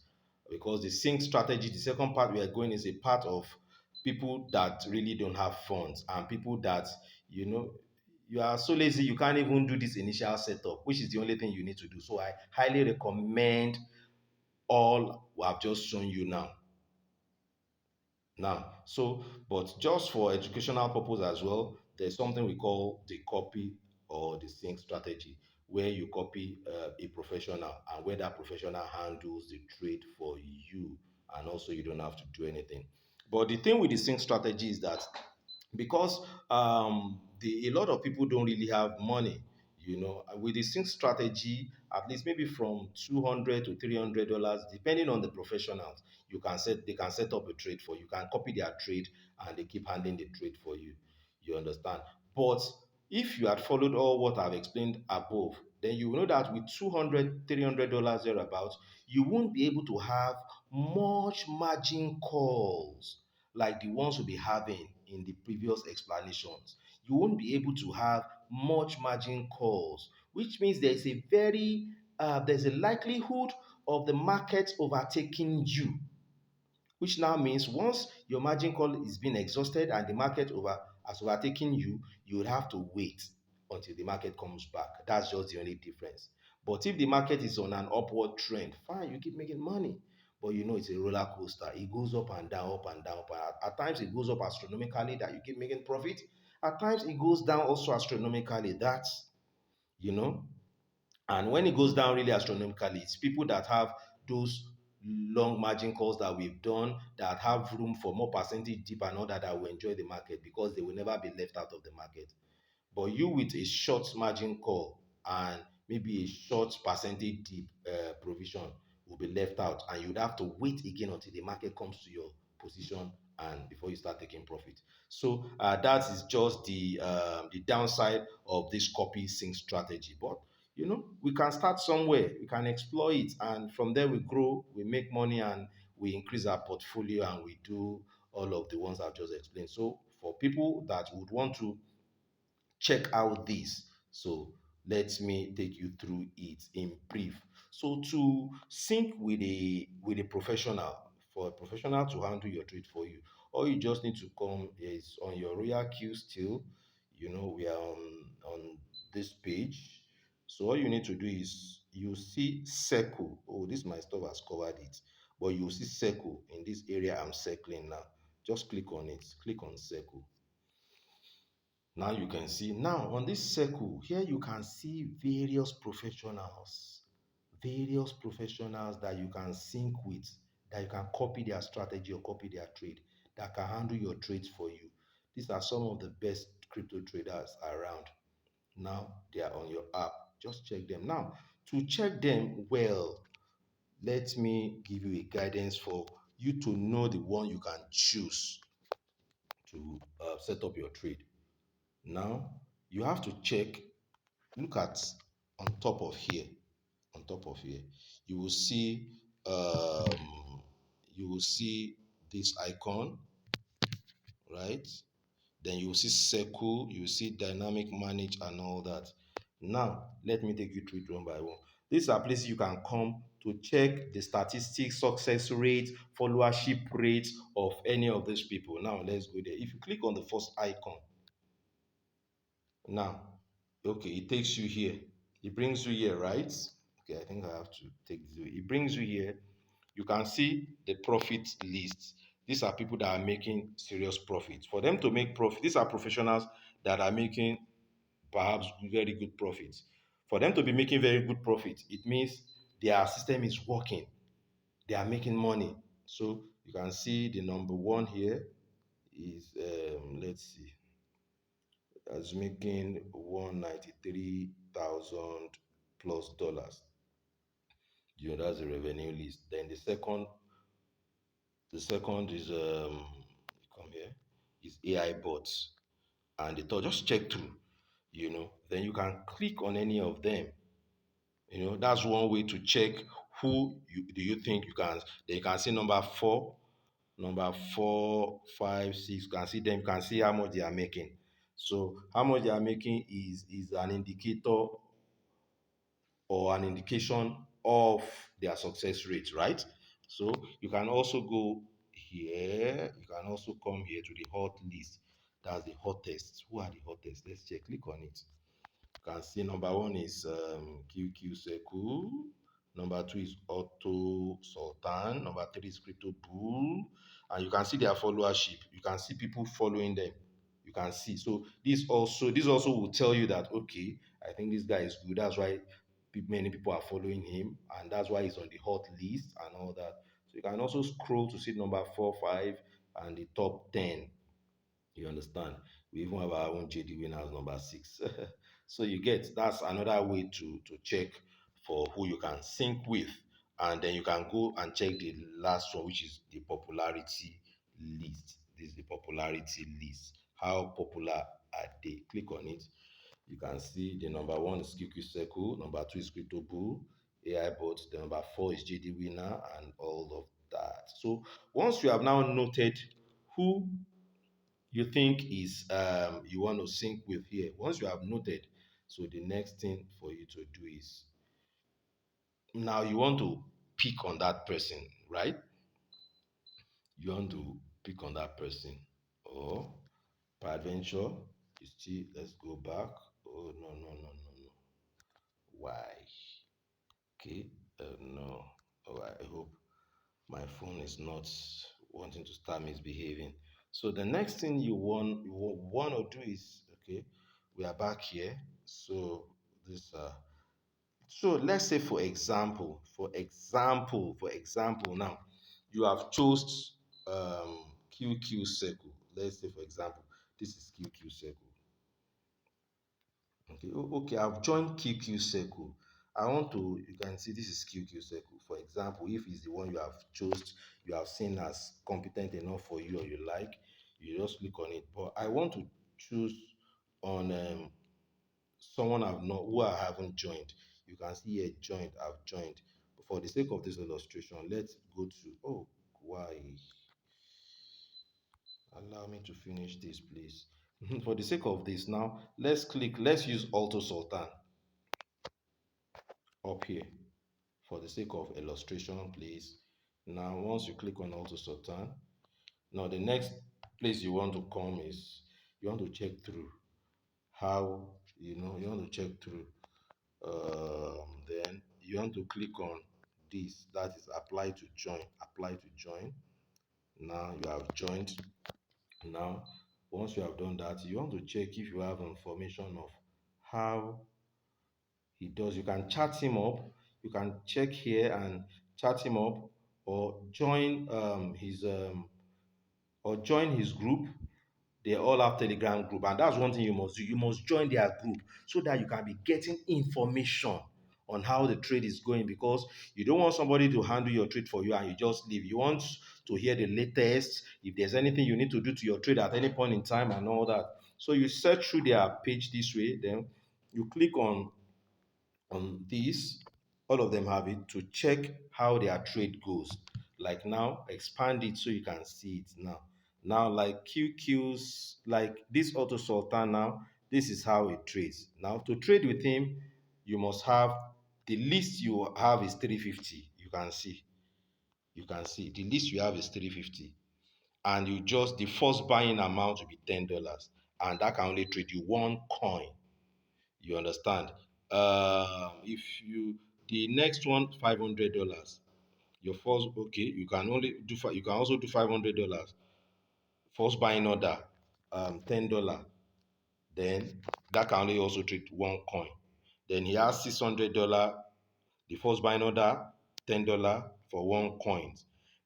because the sync strategy, the second part we are going, is a part of people that really don't have funds, and people that you know you are so lazy you can't even do this initial setup, which is the only thing you need to do. So I highly recommend all I've just shown you now. So, but just for educational purpose as well, there's something we call the copy or the sync strategy, where you copy a professional, and where that professional handles the trade for you, and also you don't have to do anything. But the thing with the sync strategy is that, because a lot of people don't really have money, with the sync strategy, at least maybe from $200 to $300, depending on the professionals, they can set up a trade for you. You can copy their trade, and they keep handling the trade for you. You understand? But if you had followed all what I've explained above, then you will know that with $200, $300 thereabouts, you won't be able to have much margin calls like the ones we'll be having in the previous explanations. You won't be able to have much margin calls, which means there's a likelihood of the market overtaking you, which now means once your margin call is being exhausted and the market has overtaken you, you would have to wait until the market comes back. That's just the only difference. But if the market is on an upward trend, fine, you keep making money. But it's a roller coaster. It goes up and down, up and down. But at times it goes up astronomically that you keep making profit. At times it goes down also astronomically. You know, and when it goes down really astronomically, it's people that have those long margin calls that we've done, that have room for more percentage dip and all that will enjoy the market, because they will never be left out of the market. But you with a short margin call and maybe a short percentage dip provision will be left out, and you'd have to wait again until the market comes to your position and before you start taking profit. So that is just the downside of this copy sync strategy. But we can start somewhere, we can explore it, and from there we grow, we make money, and we increase our portfolio, and we do all of the ones I've just explained. So for people that would want to check out this, so let me take you through it in brief. So to sync with a professional, for a professional to handle your trade for you, all you just need to come is on your Royal Q still. We are on this page. So all you need to do is you see circle. Oh, this my stuff has covered it, but you see circle in this area I'm circling now. Just click on it, click on circle. Now you can see, now on this circle here, you can see various professionals that you can sync with, that you can copy their strategy or copy their trade, that can handle your trades for you. These are some of the best crypto traders around. Now they are on your app. Just check them. Now, to check them well, let me give you a guidance for you to know the one you can choose to set up your trade. Now, you have to check, look at on top of here, you will see this icon, right? Then you will see circle, you will see dynamic manage and all that. Now, let me take you through it one by one. These are places you can come to check the statistics, success rate, followership rate of any of these people. Now let's go there. If you click on the first icon, now, okay, it takes you here. It brings you here, right? Okay, I think I have to take this away. It brings you here. You can see the profit list. These are people that are making serious profits. For them to make profit, these are professionals that are making perhaps very good profits. For them to be making very good profits, it means their system is working. They are making money. So you can see the number one here is let's see, as making 193,000 plus dollars. That's the revenue list. Then the second is come here, is AI bots, and the third, just check through. Then you can click on any of them. That's one way to check who do you think you can. Then you can see number four, five, six. You can see them. You can see how much they are making. So how much they are making is an indicator or an indication of their success rate, right? So you can also go here. You can also come here to the hot list. That's the hottest. Who are the hottest? Let's check. Click on it. You can see number one is QQ Seku. Number two is Auto Sultan. Number three is Crypto Bull. And you can see their followership. You can see people following them. You can see. So this also will tell you that, okay, I think this guy is good. That's why many people are following him, and that's why he's on the hot list and all that. So you can also scroll to see number four, five, and the top 10. You understand? We even have our own JD winners number six. So you get, that's another way to check for who you can sync with. And then you can go and check the last one, which is the popularity list. This is the popularity list. How popular are they? Click on it. You can see the number one is QQ Circle, number two is Crypto Bull, AI Bots, the number four is JD Winner, and all of that. So once you have now noted who you think is you want to sync with here, once you have noted, so the next thing for you to do is now you want to pick on that person, right? You want to pick on that person, or peradventure you see, let's go back. Oh, no, no, no, no, no. Why? Okay, no. Oh, I hope my phone is not wanting to start misbehaving. So the next thing you want to do is, okay, we are back here. So this so let's say, for example, now you have chose QQ circle. Let's say, for example, this is QQ circle. Okay, okay, I've joined QQ Circle. You can see this is QQ Circle. For example, if it's the one you have chose, you have seen as competent enough for you or you like, you just click on it. But I want to choose on someone who I haven't joined. You can see here joined, I've joined. But for the sake of this illustration, let's go to, oh, why? Allow me to finish this, please. For the sake of this, now let's use Auto Sultan up here. For the sake of illustration, please. Now, once you click on Auto Sultan, now the next place you want to come is you want to check through how, you want to check through. Then you want to click on this, that is apply to join. Apply to join. Now you have joined. Now, once you have done that, you want to check if you have information of how he does. You can chat him up. You can check here and chat him up, or join his group. They all have Telegram group, and that's one thing you must do. You must join their group so that you can be getting information on how the trade is going, because you don't want somebody to handle your trade for you and you just leave. You want to hear the latest, if there's anything you need to do to your trade at any point in time and all that. So you search through their page this way, then you click on this, all of them have it, to check how their trade goes. Like now, expand it so you can see it now. Now, like QQ's, like this Auto Sultan now, this is how it trades. Now, to trade with him, you must have, the least you have is 350. You can see the least you have is 350, and you just the first buying amount will be $10, and that can only trade you one coin. You understand? If you the next one $500. Your first, okay, you can also do $500. First buying order, $10. Then that can only also trade one coin. Then he has $600. The first buying order, $10 for one coin.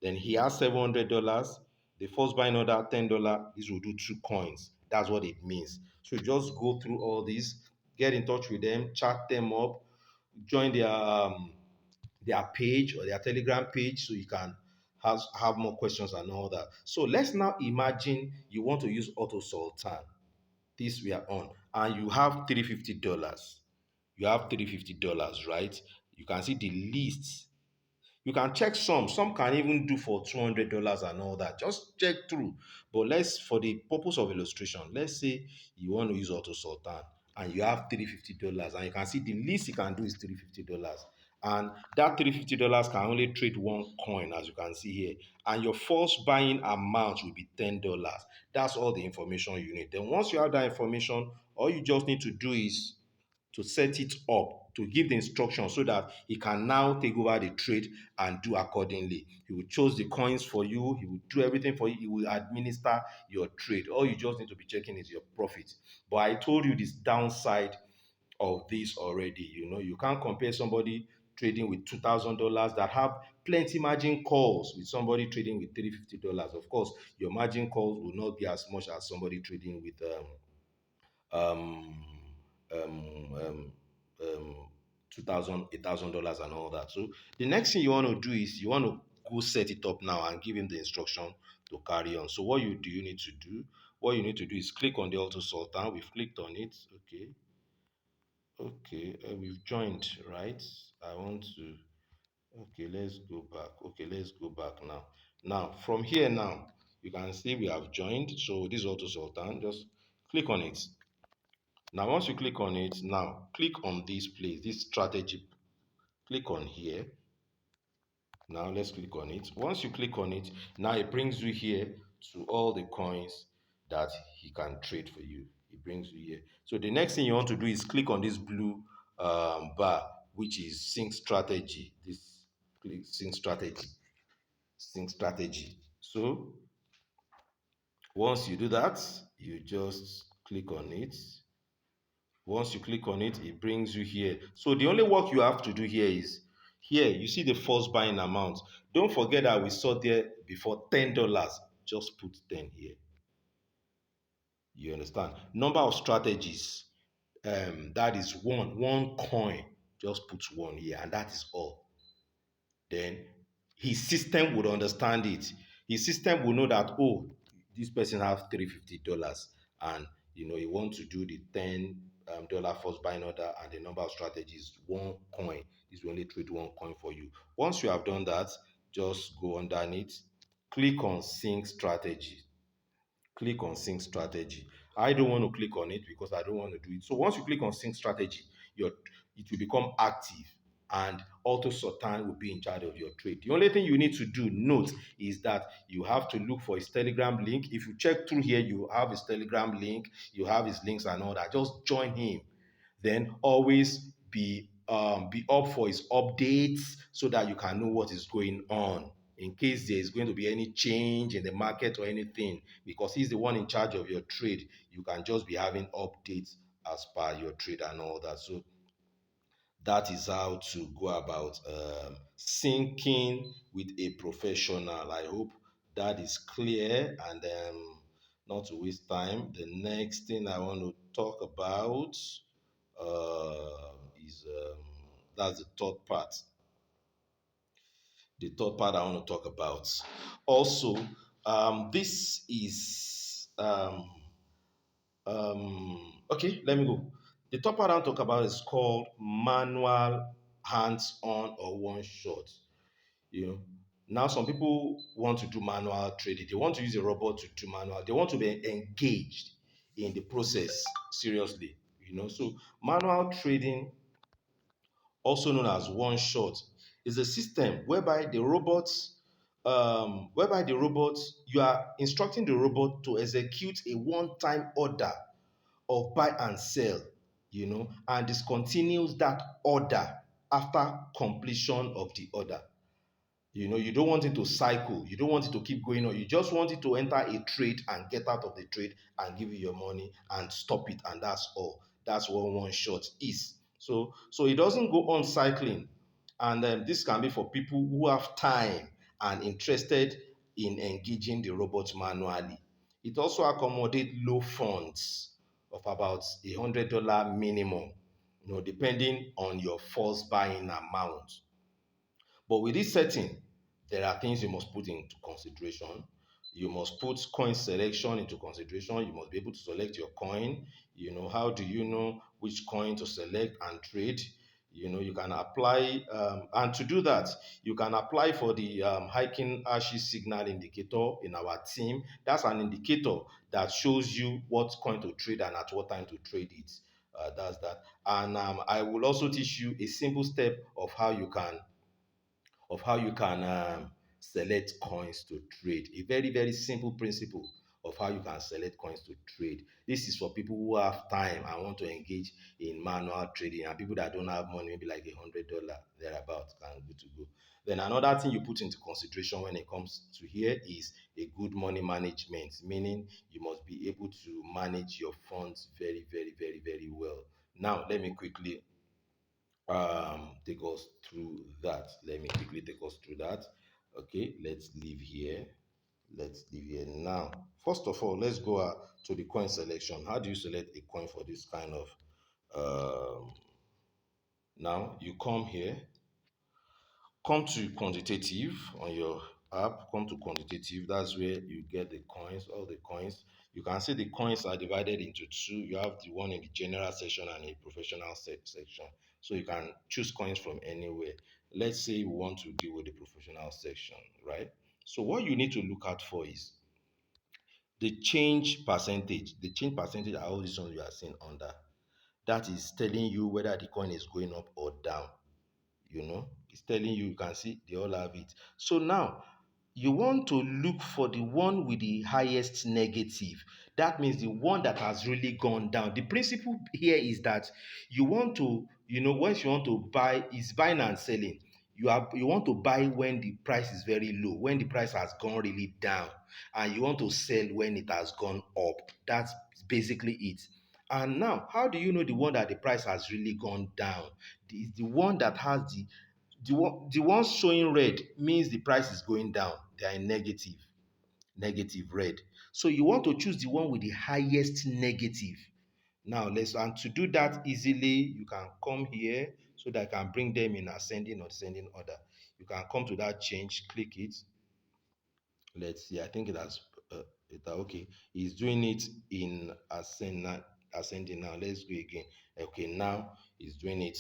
Then he has $700. The first buying order, $10. This will do two coins. That's what it means. So just go through all these, get in touch with them, chat them up, join their page or their Telegram page so you can have more questions and all that. So let's now imagine you want to use Auto Sultan. This we are on, and you have $350. You have $350, right? You can see the list. You can check some can even do for $200 and all that. Just check through. But let's, for the purpose of illustration, let's say you want to use Auto Sultan and you have $350, and you can see the least you can do is $350. And that $350 can only trade one coin, as you can see here. And your first buying amount will be $10. That's all the information you need. Then once you have that information, all you just need to do is to set it up, to give the instruction so that he can now take over the trade and do accordingly. He will choose the coins for you, he will do everything for you, he will administer your trade. All you just need to be checking is your profit. But I told you this downside of this already. You can't compare somebody trading with $2,000 that have plenty margin calls with somebody trading with $350. Of course, your margin calls will not be as much as somebody trading with um, um, um, um, 2000 $1,000 and all that. So the next thing you want to do is you want to go set it up now and give him the instruction to carry on. So what you need to do? What you need to do is click on the Auto Sultan. We've clicked on it. Okay, we've joined, right? I want to. Okay, let's go back. Okay, let's go back now. Now from here now, you can see we have joined. So this Auto Sultan, just click on it. Now, once you click on it, now click on this place, this strategy. Click on here. Now, let's click on it. Once you click on it, now it brings you here to all the coins that he can trade for you. It brings you here. So, the next thing you want to do is click on this blue bar, which is sync strategy. This click sync strategy. Sync strategy. So, once you do that, you just click on it. Once you click on it, it brings you here. So the only work you have to do here is here. You see the first buying amount. Don't forget that we saw there before $10. Just put 10 here. You understand? Number of strategies. That is one coin. Just put one here, and that is all. Then his system would understand it. His system will know that, oh, this person has $350, and he wants to do the $10 first buying order, and the number of strategies one coin. This will only trade one coin for you. Once you have done that, just go underneath, click on sync strategy. Click on sync strategy. I don't want to click on it because I don't want to do it. So once you click on sync strategy, it will become active, and Auto Sultan will be in charge of your trade. The only thing you need to do, note, is that you have to look for his Telegram link. If you check through here, you have his Telegram link, you have his links and all that. Just join him. Then always be up for his updates so that you can know what is going on in case there is going to be any change in the market or anything, because he's the one in charge of your trade. You can just be having updates as per your trade and all that. So that is how to go about syncing with a professional. I hope that is clear. And not to waste time, the next thing I want to talk about is that's the third part. The third part I want to talk about. Also, this is okay. Let me go. The top part I want to talk about is called manual, hands-on, or one shot. You know, now some people want to do manual trading. They want to use a robot to do manual. They want to be engaged in the process seriously. So manual trading, also known as one shot, It's a system whereby the robots, you are instructing the robot to execute a one-time order of buy and sell, and discontinues that order after completion of the order. You don't want it to cycle. You don't want it to keep going on. You just want it to enter a trade and get out of the trade and give you your money and stop it. And that's all. That's what one shot is. So it doesn't go on cycling. And this can be for people who have time and interested in engaging the robot manually. It also accommodates low funds of about $100 minimum, depending on your first buying amount. But with this setting, there are things you must put into consideration. You must put coin selection into consideration. You must be able to select your coin. How do you know which coin to select and trade? You can apply, and to do that, you can apply for the hiking ashes signal indicator in our team. That's an indicator that shows you what coin to trade and at what time to trade it. That's that. And I will also teach you a simple step of how you can select coins to trade. A very, very simple principle of how you can select coins to trade. This is for people who have time and want to engage in manual trading, and people that don't have money, maybe like $100 thereabout, can go to go. Then another thing you put into consideration when it comes to here is a good money management, meaning you must be able to manage your funds very, very, very, very well. Now, let me quickly take us through that. Let me quickly take us through that. Okay, let's leave here. Let's leave here now. First of all, let's go to the coin selection. How do you select a coin for this kind of now you come here, come to quantitative on your app, come to quantitative. That's where you get the coins, all the coins. You can see the coins are divided into two. You have the one in the general section and a professional section. So you can choose coins from anywhere. Let's say we want to deal with the professional section, right? So what you need to look out for is the change percentage. The change percentage are all these ones you are seeing under. That is telling you whether the coin is going up or down. It's telling you can see they all have it. So now you want to look for the one with the highest negative. That means the one that has really gone down. The principle here is that you want to, once you want to buy, is buying and selling. You want to buy when the price is very low, when the price has gone really down, and you want to sell when it has gone up. That's basically it. And now, how do you know the one that the price has really gone down? Is the one that has the ones showing red means the price is going down. They are in negative red. So you want to choose the one with the highest negative. Now and to do that easily, you can come here so that I can bring them in ascending or descending order. You can come to that change, click it. Let's see. I think it has. Okay. He's doing it in ascending now. Let's go again. Okay, now he's doing it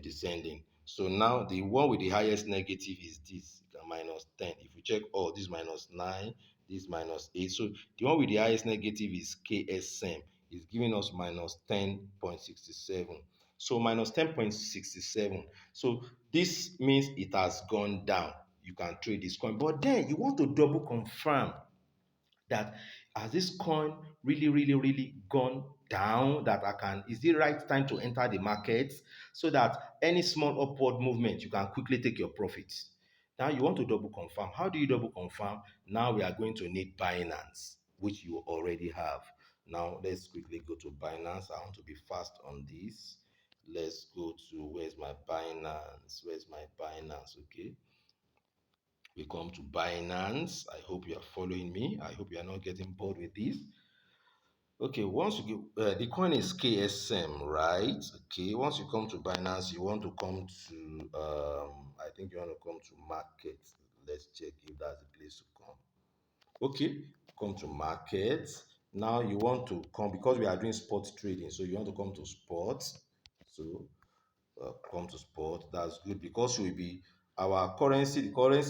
descending. So now the one with the highest negative is this -10. If you check all, this -9, this -8. So the one with the highest negative is KSM. It's giving us -10.67. So -10.67. So this means it has gone down. You can trade this coin, but then you want to double confirm that has this coin really, really, really gone down, that is the right time to enter the market, so that any small upward movement, you can quickly take your profits. Now you want to double confirm. How do you double confirm? Now we are going to need Binance, which you already have. Now let's quickly go to Binance. I want to be fast on this. Let's go to, where's my Binance? Where's my Binance? Okay. We come to Binance. I hope you are following me. I hope you are not getting bored with this. Okay, once you get the coin is KSM, right? Okay, once you come to Binance, you want to come to I think you want to come to market. Let's check if that's the place to come. Okay, come to market. Now you want to come, because we are doing spot trading, so you want to come to spot. So come to spot. That's good because we will be our currency. The currency